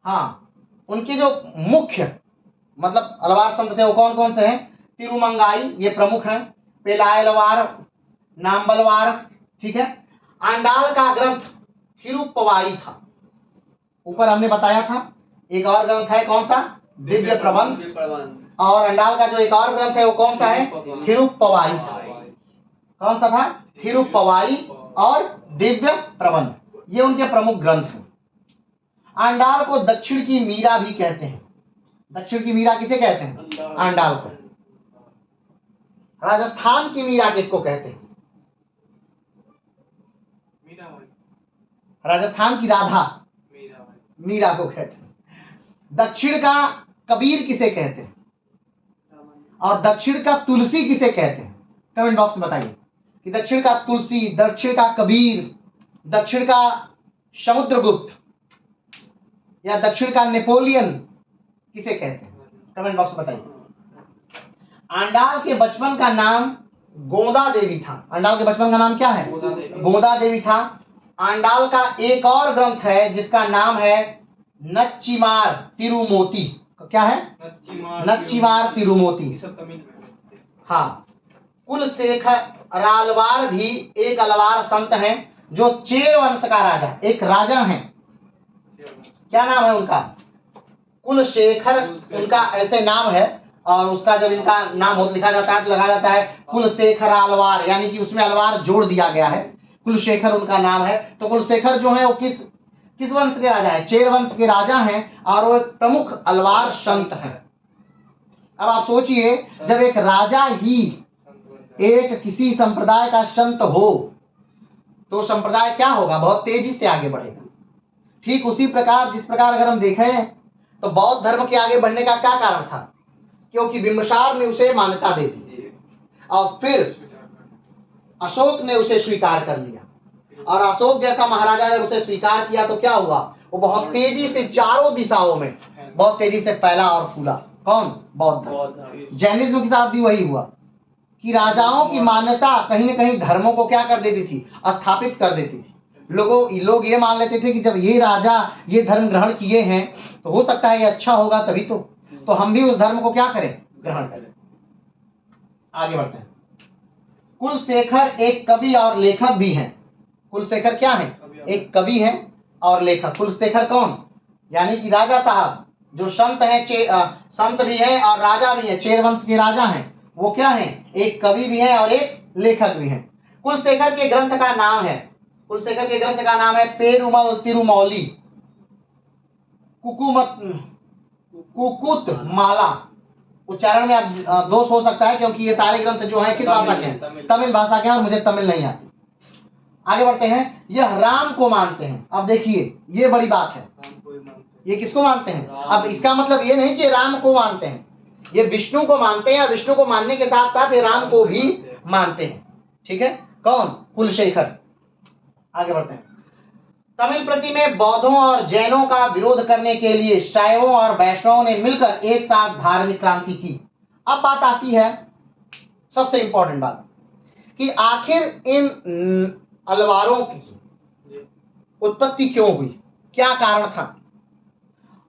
हाँ, उनके जो मुख्य मतलब अलवार संत थे वो कौन कौन से हैं। तिरुमंगाई, ये प्रमुख हैं। पेलायलवार, नाम्बलवार, ठीक है। आंडाल का ग्रंथ थिरुप्पवाई था, ऊपर हमने बताया था। एक और ग्रंथ है कौन सा, दिव्य प्रबंध। और अंडाल का जो एक और ग्रंथ है वो कौन सा है, थिरुप्पवाई था। कौन सा था, थिरुप्पवाई और दिव्य प्रबंध, ये उनके प्रमुख ग्रंथ हैं। आंडाल को दक्षिण की मीरा भी कहते हैं। दक्षिण की मीरा किसे कहते हैं, आंडाल को। राजस्थान की मीरा किसको कहते हैं, राजस्थान की राधा मीरा को कहते हैं। दक्षिण का कबीर किसे कहते हैं, और दक्षिण का तुलसी किसे कहते हैं। कमेंट बॉक्स में बताइए कि दक्षिण का तुलसी, दक्षिण का कबीर, दक्षिण का समुद्रगुप्त या दक्षिण का नेपोलियन किसे कहते हैं। कमेंट बॉक्स में बताइए। आंडाल के बचपन का नाम गोदा देवी था। आंडाल के बचपन का नाम क्या है, गोदा देवी था। आंडाल का एक और ग्रंथ है जिसका नाम है नच्चिमार तिरुमोती। क्या है, नच्चिमार तिरुमोती। हाँ, कुलशेखर आलवार भी एक अलवार संत हैं जो चेर वंश का राजा, एक राजा हैं। क्या नाम है उनका, कुलशेखर, उनका ऐसे नाम है। और उसका जब इनका नाम लिखा जाता है तो लगा जाता है कुलशेखर आलवार, यानी कि उसमें अलवार जोड़ दिया गया है। कुलशेखर उनका नाम है। तो कुलशेखर जो है वो किस वंश के राजा है, चेर वंश के राजा हैं, और वो एक प्रमुख अलवार संत हैं। अब आप सोचिए, जब एक राजा ही एक किसी संप्रदाय का संत हो तो संप्रदाय क्या होगा, बहुत तेजी से आगे बढ़ेगा। ठीक उसी प्रकार, जिस प्रकार अगर हम देखें तो बौद्ध धर्म के आगे बढ़ने का क्या कारण था, क्योंकि बिंबिसार ने उसे मान्यता दे दी और फिर अशोक ने उसे स्वीकार कर लिया। और अशोक जैसा महाराजा जब उसे स्वीकार किया तो क्या हुआ, वो बहुत तेजी से चारों दिशाओं में बहुत तेजी से फैला और फूला। कौन, बौद्ध धर्म। जैनिज्म के साथ भी वही हुआ कि राजाओं की मान्यता कहीं न कहीं धर्मों को क्या कर देती थी, स्थापित कर देती थी। लोग ये मान लेते थे कि जब ये राजा ये धर्म ग्रहण किए हैं तो हो सकता है ये अच्छा होगा, तभी तो हम भी उस धर्म को क्या करें, ग्रहण करें। आगे बढ़ते हैं। कुलशेखर एक कवि और लेखक भी हैं। कुलशेखर क्या है, एक कवि हैं और लेखक। कुलशेखर कौन, यानी कि राजा साहब जो संत हैं, संत भी हैं और राजा भी हैं, चेर वंश के राजा हैं। वो क्या हैं, एक कवि भी हैं और एक लेखक भी हैं। कुलशेखर के ग्रंथ का नाम है, कुलशेखर के ग्रंथ का नाम है पेरुमल तिरुमौली कुकुत माला। उच्चारण में आप दोष हो सकता है क्योंकि ये सारे ग्रंथ जो हैं किस भाषा के हैं, तमिल भाषा के हैं, और मुझे तमिल नहीं आती। आगे बढ़ते हैं। यह राम को मानते हैं। अब देखिए ये बड़ी बात है, ये किसको मानते हैं। अब इसका मतलब ये नहीं कि राम को मानते हैं, ये विष्णु को मानते हैं। विष्णु को मानने के साथ साथ ये राम को भी मानते हैं। ठीक है, कौन, कुलशेखर। आगे बढ़ते हैं। तमिल प्रति में बौद्धों और जैनों का विरोध करने के लिए शैवों और वैष्णवों ने मिलकर एक साथ धार्मिक क्रांति की। अब बात आती है सबसे इंपॉर्टेंट बात कि आखिर इन अलवारों की उत्पत्ति क्यों हुई, क्या कारण था।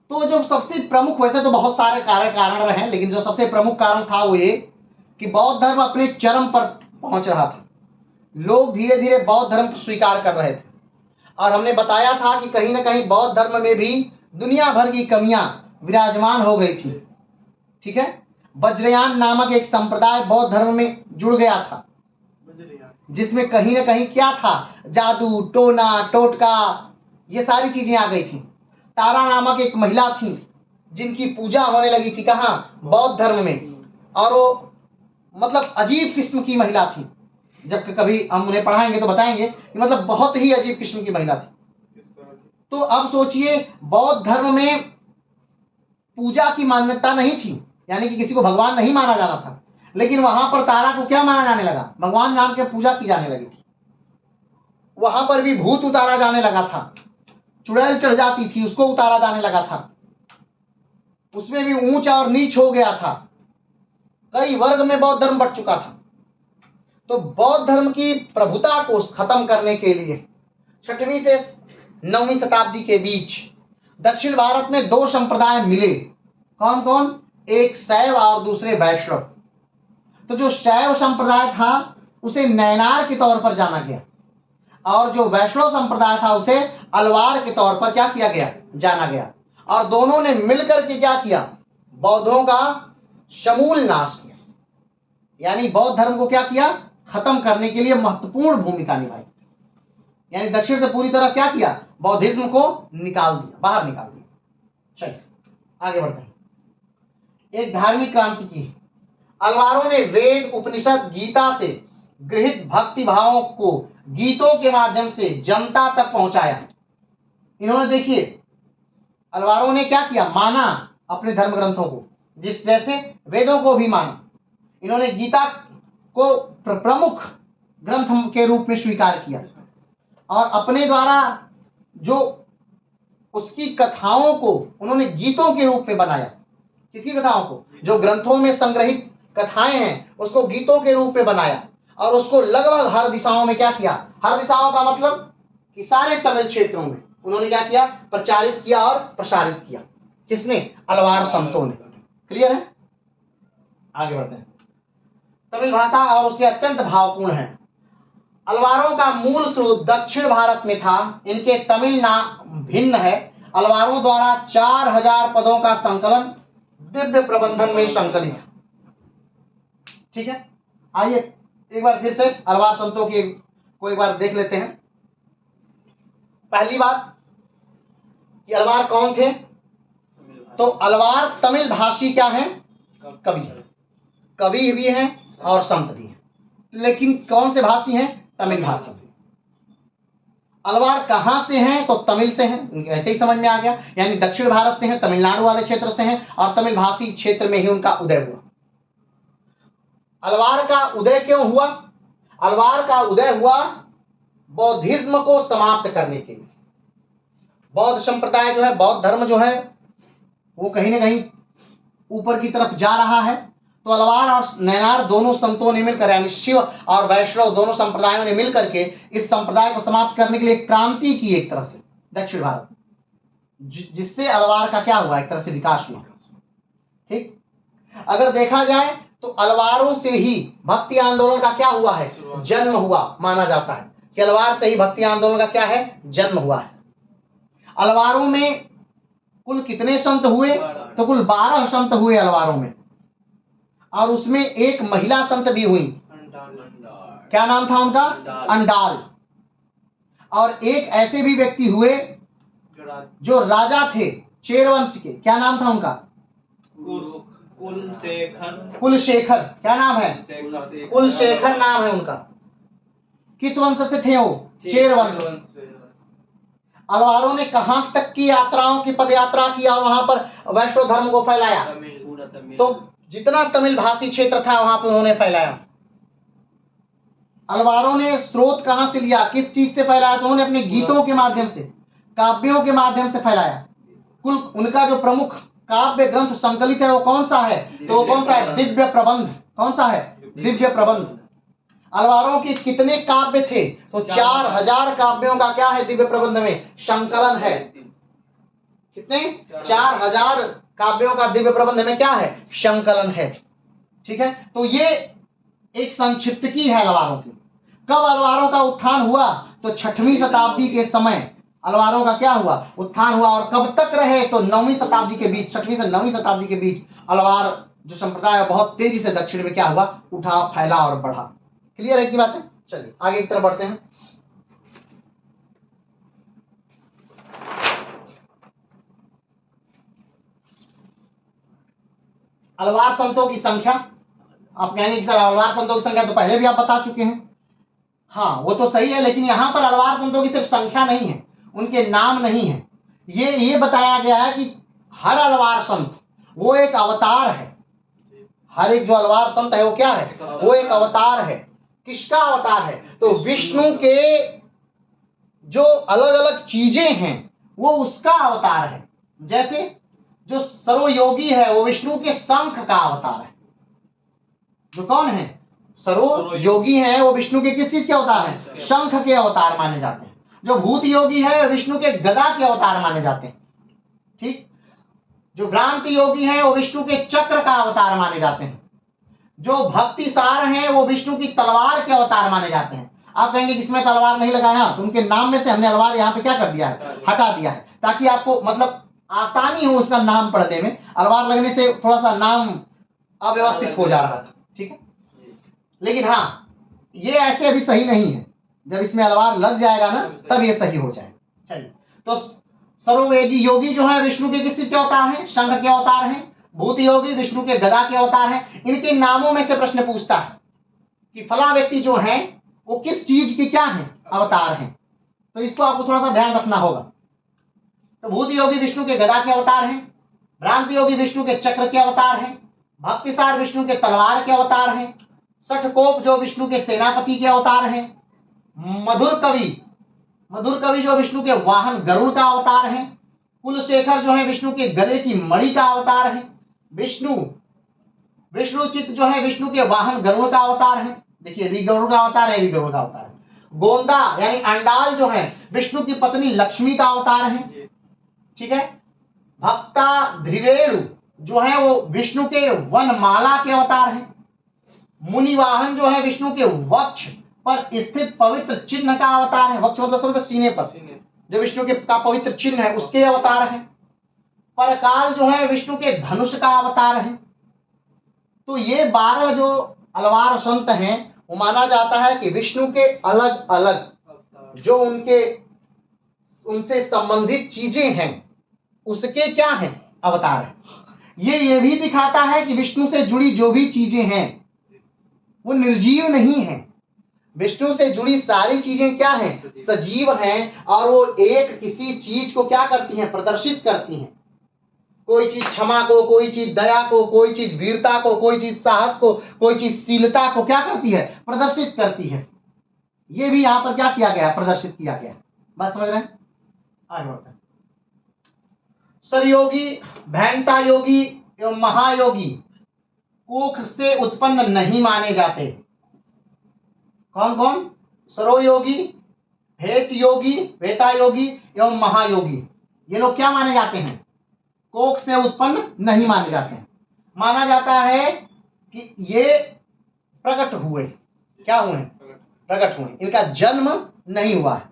तो जो सबसे प्रमुख, वैसे तो बहुत सारे कारण रहे, लेकिन जो सबसे प्रमुख कारण था वो ये कि बौद्ध धर्म अपने चरम पर पहुंच रहा था। लोग धीरे धीरे बौद्ध धर्म को स्वीकार कर रहे थे और हमने बताया था कि कहीं ना कहीं बौद्ध धर्म में भी दुनिया भर की कमियां विराजमान हो गई थी। ठीक है, वज्रयान नामक एक संप्रदाय बौद्ध धर्म में जुड़ गया था, जिसमें कहीं ना कहीं क्या था, जादू, टोना टोटका, ये सारी चीजें आ गई थी। तारा नामक एक महिला थी जिनकी पूजा होने लगी थी, कहाँ, बौद्ध धर्म में, और वो मतलब अजीब किस्म की महिला थी। जब कभी हम उन्हें पढ़ाएंगे तो बताएंगे कि मतलब बहुत ही अजीब किस्म की महिला थी। तो अब सोचिए, बौद्ध धर्म में पूजा की मान्यता नहीं थी, यानी कि किसी को भगवान नहीं माना जाना था, लेकिन वहां पर तारा को क्या माना जाने लगा, भगवान मान के पूजा की जाने लगी थी। वहां पर भी भूत उतारा जाने लगा था, चुड़ैल चढ़ जाती थी, उसको उतारा जाने लगा था, उसमें भी ऊंच और नीच हो गया था, कई वर्ग में बौद्ध धर्म बढ़ चुका था। तो बौद्ध धर्म की प्रभुता को खत्म करने के लिए 6वीं से 9वीं शताब्दी के बीच दक्षिण भारत में दो संप्रदाय मिले। कौन कौन, एक शैव और दूसरे वैष्णव। तो जो शैव संप्रदाय था उसे नैनार के तौर पर जाना गया, और जो वैष्णव संप्रदाय था उसे अलवार के तौर पर क्या किया गया, जाना गया। और दोनों ने मिलकर के क्या किया, बौद्धों का समूल नाश किया, यानी बौद्ध धर्म को क्या किया, खत्म करने के लिए महत्वपूर्ण भूमिका निभाई। यानी दक्षिण से पूरी तरह क्या किया, बौद्धिज्म को निकाल दिया, बाहर निकाल दिया। चलिए आगे बढ़ते हैं। एक धार्मिक क्रांति की। अलवारों ने वेद, उपनिषद, गीता से गृहीत भक्ति भावों को गीतों के माध्यम से जनता तक पहुंचाया। इन्होंने देखिए, अलवारों ने क्या किया, माना अपने धर्म ग्रंथों को, जिस जैसे वेदों को भी माना। इन्होंने गीता को प्रमुख ग्रंथ के रूप में स्वीकार किया और अपने द्वारा जो उसकी कथाओं को उन्होंने गीतों के रूप में बनाया। किसकी कथाओं को, जो ग्रंथों में संग्रहित कथाएं हैं उसको गीतों के रूप में बनाया, और उसको लगभग हर दिशाओं में क्या किया, हर दिशाओं का मतलब कि सारे तमिल क्षेत्रों में उन्होंने क्या किया, प्रचारित किया और प्रसारित किया। किसने, अलवार संतों ने। क्लियर है, आगे बढ़ते हैं। तमिल भाषा और उसके अत्यंत भावपूर्ण है। अलवारों का मूल स्रोत दक्षिण भारत में था। इनके तमिल नाम भिन्न है। अलवारों द्वारा 4000 पदों का संकलन दिव्य प्रबंधन में संकलित। ठीक है, आइए एक बार फिर से अलवार संतों की को एक बार देख लेते हैं। पहली बात कि अलवार कौन थे, तो अलवार तमिल भाषी क्या है, कवि, कवि भी हैं और संत भी हैं, लेकिन कौन से भाषी हैं, तमिल भाषी। अलवार कहां से हैं, तो तमिल से हैं, ऐसे ही समझ में आ गया, यानी दक्षिण भारत से हैं, तमिलनाडु वाले क्षेत्र से हैं, और तमिल भाषी क्षेत्र में ही उनका उदय हुआ। अलवार का उदय क्यों हुआ, अलवार का उदय हुआ बौद्धिज्म को समाप्त करने के लिए। बौद्ध संप्रदाय जो है, बौद्ध धर्म जो है वो कहीं ना कहीं ऊपर की तरफ जा रहा है। तो अलवार और नैनार दोनों संतों ने मिलकर, यानी शिव और वैष्णव दोनों संप्रदायों ने मिलकर के इस संप्रदाय को समाप्त करने के लिए क्रांति की एक तरह से दक्षिण भारत, जिससे अलवार का क्या हुआ, एक तरह से विकास हुआ। ठीक, अगर देखा जाए तो अलवारों से ही भक्ति आंदोलन का क्या हुआ है, जन्म हुआ। माना जाता है कि अलवार से ही भक्ति आंदोलन का क्या है, जन्म हुआ है। अलवारों में कुल कितने संत हुए, तो कुल 12 संत हुए अलवारों में, और उसमें एक महिला संत भी हुई। क्या नाम था उनका, अंडाल। और एक ऐसे भी व्यक्ति हुए जो राजा थे चेर वंश के, क्या नाम था उनका, कुलशेखर। क्या नाम है, कुलशेखर नाम है उनका। किस वंश से थे वो, चेर वंश। अलवारों ने कहां तक की यात्राओं की पदयात्रा किया, वहां पर वैष्णव धर्म को फैलाया। तो जितना तमिल भाषी क्षेत्र था वहां पर उन्होंने फैलाया। अलवारों ने स्रोत कहां से लिया, किस चीज से फैलाया, तो उन्होंने अपने गीतों के माध्यम से। काव्यों के माध्यम से फैलाया। कुल उनका जो प्रमुख काव्य ग्रंथ संकलित है वो कौन सा है? तो वो कौन सा है? दिव्य प्रबंध। कौन सा है? दिव्य प्रबंध। अलवारों के कितने काव्य थे? तो 4000 काव्यों का क्या है दिव्य प्रबंध में? संकलन है। कितने? 4000 काव्यों का दिव्य प्रबंध में क्या है? संकलन है। ठीक है, तो ये एक संक्षिप्त की है अलवारों की। कब अलवारों का उत्थान हुआ? तो 6वीं शताब्दी के समय अलवारों का क्या हुआ? उत्थान हुआ। और कब तक रहे? तो 9वीं शताब्दी के बीच, 6वीं से 9वीं शताब्दी के बीच अलवार जो संप्रदाय है बहुत तेजी से दक्षिण में क्या हुआ? उठा, फैला और बढ़ा। क्लियर है इतनी बातें? चलिए आगे की तरफ बढ़ते हैं। अलवार संतों की संख्या, आप कहेंगे कि सर अलवार संतों की संख्या तो पहले भी आप बता चुके हैं। हाँ वो तो सही है, लेकिन यहां पर अलवार संतों की सिर्फ संख्या नहीं है, उनके नाम नहीं है। ये बताया गया है कि हर अलवार संत वो एक अवतार है। हर एक जो अलवार संत है वो क्या है? वो एक अवतार है। किसका अवतार है? तो विष्णु के जो अलग अलग चीजें हैं वो उसका अवतार है। जैसे जो सर्वयोगी है वो विष्णु के शंख का अवतार है। जो कौन है? सर्वयोगी है वो विष्णु के किस चीज के अवतार हैं? शंख के अवतार माने जाते हैं। जो भूत योगी है विष्णु के गदा के अवतार माने जाते हैं। ठीक। जो भ्रांति योगी है वो विष्णु के चक्र का अवतार माने जाते हैं। जो भक्ति सार है वो विष्णु की तलवार के अवतार माने जाते हैं। आप कहेंगे किसमें तलवार नहीं लगाया? तो उनके नाम में से हमने अलवार यहाँ पे क्या कर दिया है? हटा दिया है, ताकि आपको मतलब आसानी हो उसका नाम पढ़ने में। अलवार लगने से थोड़ा सा नाम अव्यवस्थित हो जा रहा था। ठीक है, लेकिन हाँ ये ऐसे अभी सही नहीं है। जब इसमें अलवार लग जाएगा ना तब ये सही हो जाएगा। चलिए, तो सर्ववेदी योगी जो है विष्णु के किस के अवतार हैं? शंख के अवतार हैं। भूत योगी विष्णु के गदा के अवतार हैं। इनके नामों में से प्रश्न पूछता है कि फला व्यक्ति जो है वो किस चीज के क्या है? अवतार हैं। तो इसको आपको थोड़ा सा ध्यान रखना होगा। तो भूत योगी विष्णु के गदा के अवतार हैं। भ्रांति योगी विष्णु के चक्र के अवतार हैं। भक्तिसार विष्णु के तलवार के अवतार हैं। सठकोप जो विष्णु के सेनापति के अवतार हैं। मधुर कवि जो विष्णु के वाहन गरुड़ का अवतार है। कुलशेखर जो है विष्णु के गले की मणि का अवतार है। विष्णुचित जो है विष्णु के वाहन गरुड़ का अवतार है। देखिए भी गरुड़ का अवतार है, भी गरुड़ का अवतार है। गोंदा यानी अंडाल जो है विष्णु की पत्नी लक्ष्मी का अवतार है। ठीक है। भक्ता ध्रिवेणु जो है वो विष्णु के वनमाला के अवतार है। मुनिवाहन जो है विष्णु के वक्ष पर स्थित पवित्र चिन्ह का अवतार है। वक्ष मतलब सीने पर जो विष्णु के का पवित्र चिन्ह है उसके अवतार है। परकाल जो है विष्णु के धनुष का अवतार है। तो ये 12 जो अलवार संत हैं वो माना जाता है कि विष्णु के अलग अलग जो उनसे संबंधित चीजें हैं उसके क्या है? अवतार है। ये भी दिखाता है कि विष्णु से जुड़ी जो भी चीजें हैं वो निर्जीव नहीं है। विष्णु से जुड़ी सारी चीजें क्या हैं? सजीव हैं। और वो एक किसी चीज को क्या करती हैं? प्रदर्शित करती हैं। कोई चीज क्षमा को, कोई चीज दया को, कोई चीज वीरता को, कोई चीज साहस को, कोई चीज शीलता को क्या करती है? प्रदर्शित करती है। ये भी यहां पर क्या किया गया? प्रदर्शित किया गया। बात समझ रहे हैं? आगे बढ़ते हैं। सरयोगी, भैंता योगी एवं महायोगी कोख से उत्पन्न नहीं माने जाते। कौन कौन? सरोयोगी, भेट योगी, भेटा योगी एवं महायोगी। ये लोग क्या माने जाते हैं? कोख से उत्पन्न नहीं माने जाते हैं। माना जाता है कि ये प्रकट हुए। क्या हुए? प्रकट हुए। इनका जन्म नहीं हुआ है।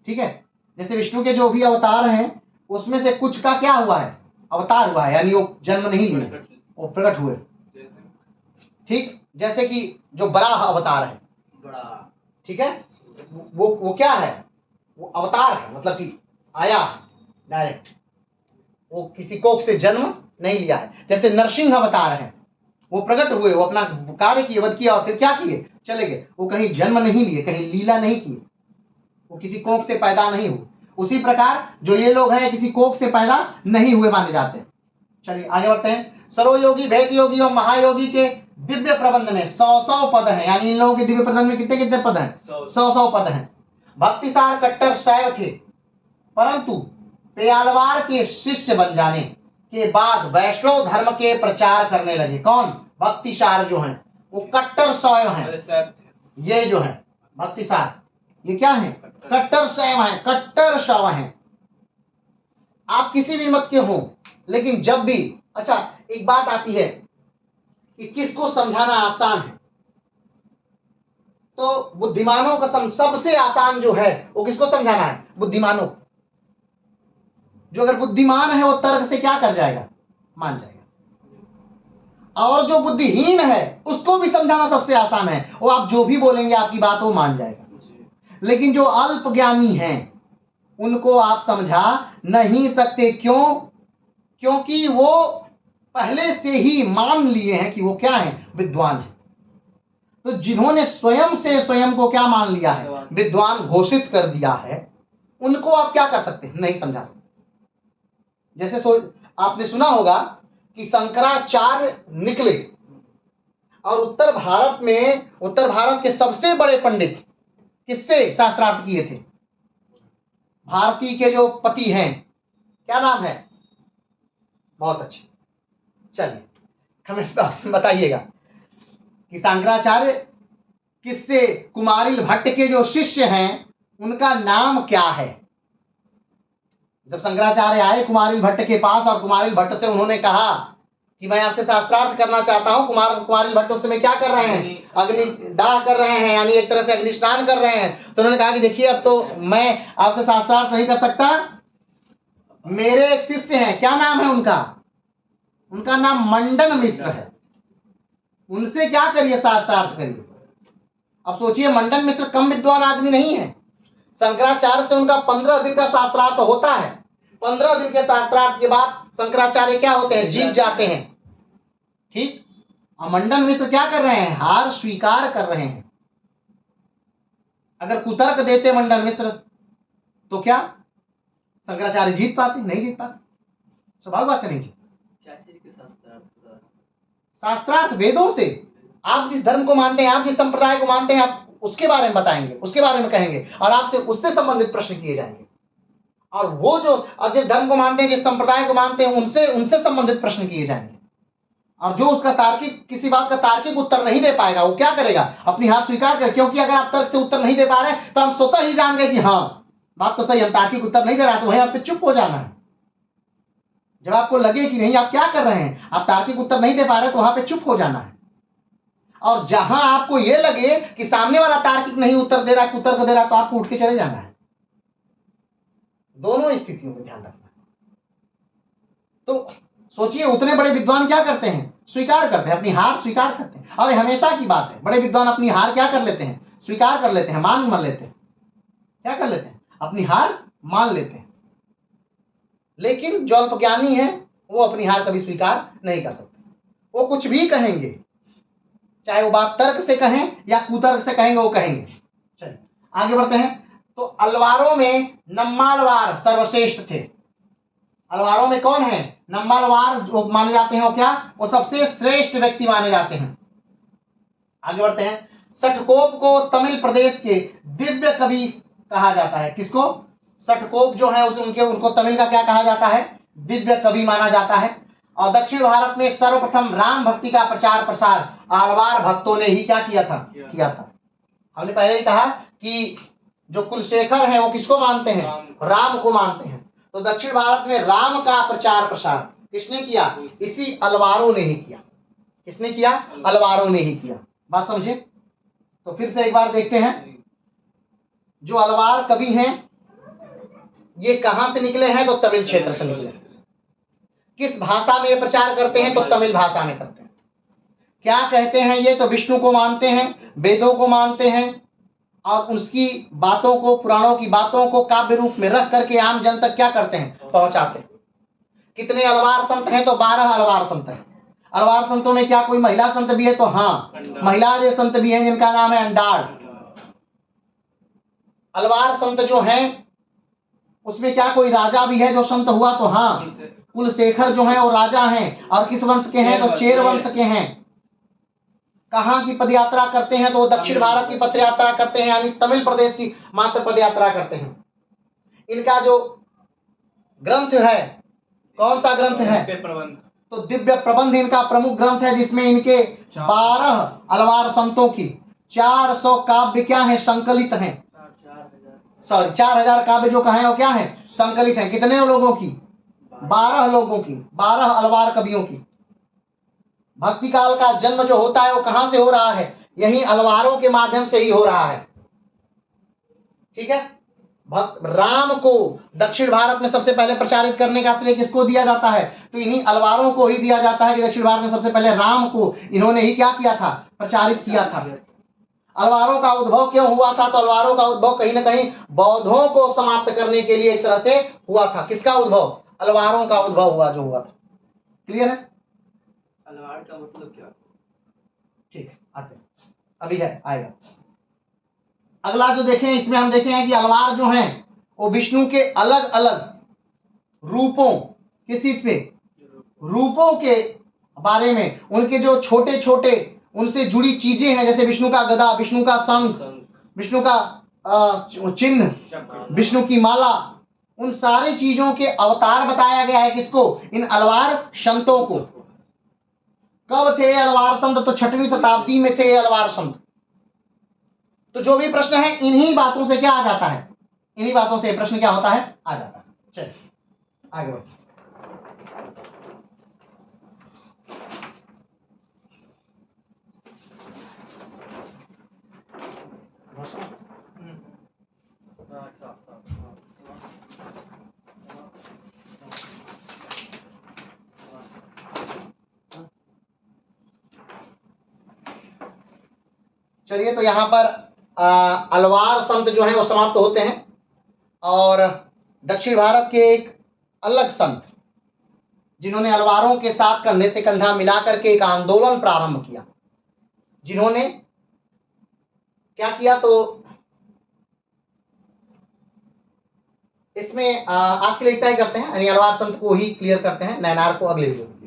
ठीक है। जैसे विष्णु के जो भी अवतार हैं उसमें से कुछ का क्या हुआ है? अवतार हुआ है, यानी वो जन्म नहीं लिए, वो प्रकट हुए। ठीक। जैसे कि जो बराह अवतार है, ठीक है, वो क्या है? वो अवतार है, मतलब कि आया डायरेक्ट, वो किसी कोख से जन्म नहीं लिया है। जैसे नरसिंह अवतार है, वो प्रकट हुए, वो अपना कार्य किए, वध किया और फिर क्या किए? चले गए। वो कहीं जन्म नहीं लिए, कहीं लीला नहीं किए, वो किसी कोख से पैदा नहीं हुए। उसी प्रकार जो ये लोग हैं किसी कोख से पैदा नहीं हुए माने जाते हैं। चलिए आगे बढ़ते हैं। सरोयोगी, भेद योगी और महायोगी के दिव्य प्रबंध में 100 पद हैं। यानी इन लोगों के दिव्य प्रबंध में कितने कितने पद हैं? 100 पद हैं। भक्तिसार कट्टर शैव थे, परंतु पेयालवार के शिष्य बन जाने के बाद वैष्णव धर्म के प्रचार करने लगे। कौन? भक्तिसार जो हैं वो कट्टर शैव हैं। अरे सर ये जो है भक्तिसार ये क्या है? कट्टर शैव हैं, कट्टर शैव हैं। आप किसी भी मत के हो, लेकिन जब भी अच्छा एक बात आती है कि किसको समझाना आसान है, तो बुद्धिमानों का सबसे आसान जो है वो किसको समझाना है? बुद्धिमानों। जो अगर बुद्धिमान है वो तर्क से क्या कर जाएगा? मान जाएगा। और जो बुद्धिहीन है उसको भी समझाना सबसे आसान है, वो आप जो भी बोलेंगे आपकी बात वो मान जाएगा। लेकिन जो अल्प ज्ञानी हैं उनको आप समझा नहीं सकते। क्यों? क्योंकि वो पहले से ही मान लिए हैं कि वो क्या है? विद्वान है। तो जिन्होंने स्वयं से स्वयं को क्या मान लिया है? विद्वान घोषित कर दिया है, उनको आप क्या कर सकते हैं? नहीं समझा सकते। जैसे आपने सुना होगा कि शंकराचार्य निकले और उत्तर भारत के सबसे बड़े पंडित किससे शास्त्रार्थ किए थे? भारती के जो पति हैं, क्या नाम है? बहुत अच्छे, चलिए कमेंट बॉक्स में बताइएगा कि शंकराचार्य किससे? कुमारिल भट्ट के जो शिष्य हैं उनका नाम क्या है? जब शंकराचार्य आए कुमारिल भट्ट के पास और कुमारिल भट्ट से उन्होंने कहा कि मैं आपसे शास्त्रार्थ करना चाहता हूं, कुमारिल भट्ट उस समय क्या कर रहे हैं? अग्निदाह कर रहे हैं, यानी एक तरह से अग्नि स्नान कर रहे हैं। तो उन्होंने कहा कि देखिए अब तो मैं आपसे शास्त्रार्थ नहीं कर सकता, मेरे एक शिष्य हैं। क्या नाम है उनका? उनका नाम मंडन मिश्र है, उनसे क्या करिए? शास्त्रार्थ करिए। अब सोचिए मंडन मिश्र कम विद्वान आदमी नहीं है। शंकराचार्य से उनका 15 दिन का शास्त्रार्थ होता है। 15 दिन के शास्त्रार्थ के बाद शंकराचार्य क्या होते हैं? जीत जाते हैं। ठीक। और मंडन मिश्र क्या कर रहे हैं? हार स्वीकार कर रहे हैं। अगर कुतर्क देते मंडन मिश्र तो क्या शंकराचार्य जीत पाते? नहीं जीत पाते। स्वाभाविक बात है, नहीं जीत। शास्त्रार्थ वेदों से। आप जिस धर्म को मानते हैं, आप जिस संप्रदाय को मानते हैं, आप उसके बारे में बताएंगे, उसके बारे में कहेंगे और आपसे उससे संबंधित प्रश्न किए जाएंगे। और वो जो जिस धर्म को मानते हैं, जिस संप्रदाय को मानते हैं, उनसे संबंधित प्रश्न किए जाएंगे। और जो उसका तार्किक किसी बात का तार्किक उत्तर नहीं दे पाएगा वो क्या करेगा? अपनी हार स्वीकार करे। क्योंकि अगर आप तर्क से उत्तर नहीं दे पा रहे तो हम स्वतः ही जान गए कि हाँ बात तो सही, हम तार्किक उत्तर नहीं दे रहा, तो वहीं आप पे चुप हो जाना है। जब आपको लगे कि नहीं आप क्या कर रहे हैं, आप तार्किक उत्तर नहीं दे पा रहे, तो वहां पे चुप हो जाना है। और जहां आपको यह लगे कि सामने वाला तार्किक नहीं उत्तर दे रहा, कुतर्क दे रहा, तो आपको उठ के चले जाना है। दोनों स्थितियों में ध्यान रखना। तो सोचिए उतने बड़े विद्वान क्या करते हैं? स्वीकार करते हैं, अपनी हार स्वीकार करते हैं। और हमेशा की बात है, बड़े विद्वान अपनी हार क्या कर लेते हैं? स्वीकार कर लेते हैं, मान लेते हैं। क्या कर लेते हैं? अपनी हार मान लेते हैं। लेकिन जो अल्पज्ञानी है वो अपनी हार कभी स्वीकार नहीं कर सकते। वो कुछ भी कहेंगे, चाहे वो बात तर्क से कहें या कुतर्क से कहेंगे, वो कहेंगे। चलिए आगे बढ़ते हैं। तो अलवारों में नम्मालवार सर्वश्रेष्ठ थे। अलवारों में कौन है? नम्मालवार जो माने जाते हैं वो क्या? वो सबसे श्रेष्ठ व्यक्ति माने जाते हैं। आगे बढ़ते हैं। सठकोप को तमिल प्रदेश के दिव्य कवि कहा जाता है। किसको? सठकोप जो है उनको तमिल का क्या कहा जाता है? दिव्य कवि माना जाता है। और दक्षिण भारत में सर्वप्रथम राम भक्ति का प्रचार प्रसार आलवार भक्तों ने ही क्या किया था। हमने पहले ही कहा कि जो कुलशेखर है वो किसको मानते हैं? राम को मानते हैं। तो दक्षिण भारत में राम का प्रचार प्रसार किसने किया? इसी अलवारों ने ही किया। किसने किया? अलवारों ने ही किया। बात समझे? तो फिर से एक बार देखते हैं। जो अलवार कवि हैं ये कहां से निकले हैं? तो तमिल क्षेत्र से निकले। किस भाषा में ये प्रचार करते हैं? तो तमिल भाषा में करते हैं। क्या कहते हैं ये? तो विष्णु को मानते हैं, वेदों को मानते हैं और उसकी बातों को, पुराणों की बातों को काव्य रूप में रख करके आम जन तक क्या करते हैं? पहुंचाते हैं। कितने अलवार संत हैं? तो 12 अलवार संत हैं। अलवार संतों में क्या कोई महिला संत भी है? तो हाँ, महिला जो संत भी हैं जिनका नाम है अंडाड़। अलवार संत जो हैं उसमें क्या कोई राजा भी है जो संत हुआ? तो हाँ, कुलशेखर जो है वो राजा हैं। और किस वंश के हैं? तो चेर वंश के हैं। कहाँ की पदयात्रा करते हैं? तो वो दक्षिण भारत की पदयात्रा करते हैं, यानी तमिल प्रदेश की मात्र पदयात्रा करते हैं। इनका जो ग्रंथ है। कौन सा ग्रंथ है? दिव्य प्रबंध। तो दिव्य प्रबंध इनका प्रमुख ग्रंथ है, जिसमें इनके 12 अलवार संतों की 400 काव्य क्या है? संकलित हैं। 4,000 काव्य जो कहे वो क्या है? संकलित हैं। कितने लोगों की? 12 लोगों की, 12 अलवार कवियों की। भक्ति काल का जन्म जो होता है वो कहां से हो रहा है? यही अलवारों के माध्यम से ही हो रहा है। ठीक है। राम को दक्षिण भारत में सबसे पहले प्रचारित करने का श्रेय किसको दिया जाता है? तो इन्हीं अलवारों को ही दिया जाता है कि दक्षिण भारत में सबसे पहले राम को इन्होंने ही क्या किया था? प्रचारित किया था। अलवारों का उद्भव क्यों हुआ था? तो अलवारों का उद्भव कहीं ना कहीं बौद्धों को समाप्त करने के लिए एक तरह से हुआ था। किसका उद्भव? अलवारों का उद्भव हुआ जो हुआ था। क्लियर है? अलवार का मतलब क्या? ठीक, आते हैं, अभी है आएगा। अगला जो देखें, इसमें हम देखे हैं कि अलवार जो हैं वो विष्णु के अलग अलग रूपों, किस चीज पे? रूपों के बारे में, उनके जो छोटे छोटे उनसे जुड़ी चीजें हैं, जैसे विष्णु का गदा, विष्णु का शंख, विष्णु का चिन्ह, विष्णु की माला, उन सारी चीजों के अवतार बताया गया है। किसको? इन अलवार संतों को। कब थे अलवार संत? तो 6वीं शताब्दी में थे अलवार संत। तो जो भी प्रश्न है इन्हीं बातों से क्या आ जाता है? इन्हीं बातों से प्रश्न क्या होता है? आ जाता है। चलिए आगे बढ़ते। चलिए, तो यहां पर अलवार संत जो हैं वो समाप्त होते हैं और दक्षिण भारत के एक अलग संत, जिन्होंने अलवारों के साथ कंधे से कंधा मिलाकर के एक आंदोलन प्रारंभ किया, जिन्होंने क्या किया? तो इसमें आज के लिए इतना ही करते हैं, यानी अलवार संत को ही क्लियर करते हैं। नैनार को अगले वीडियो में।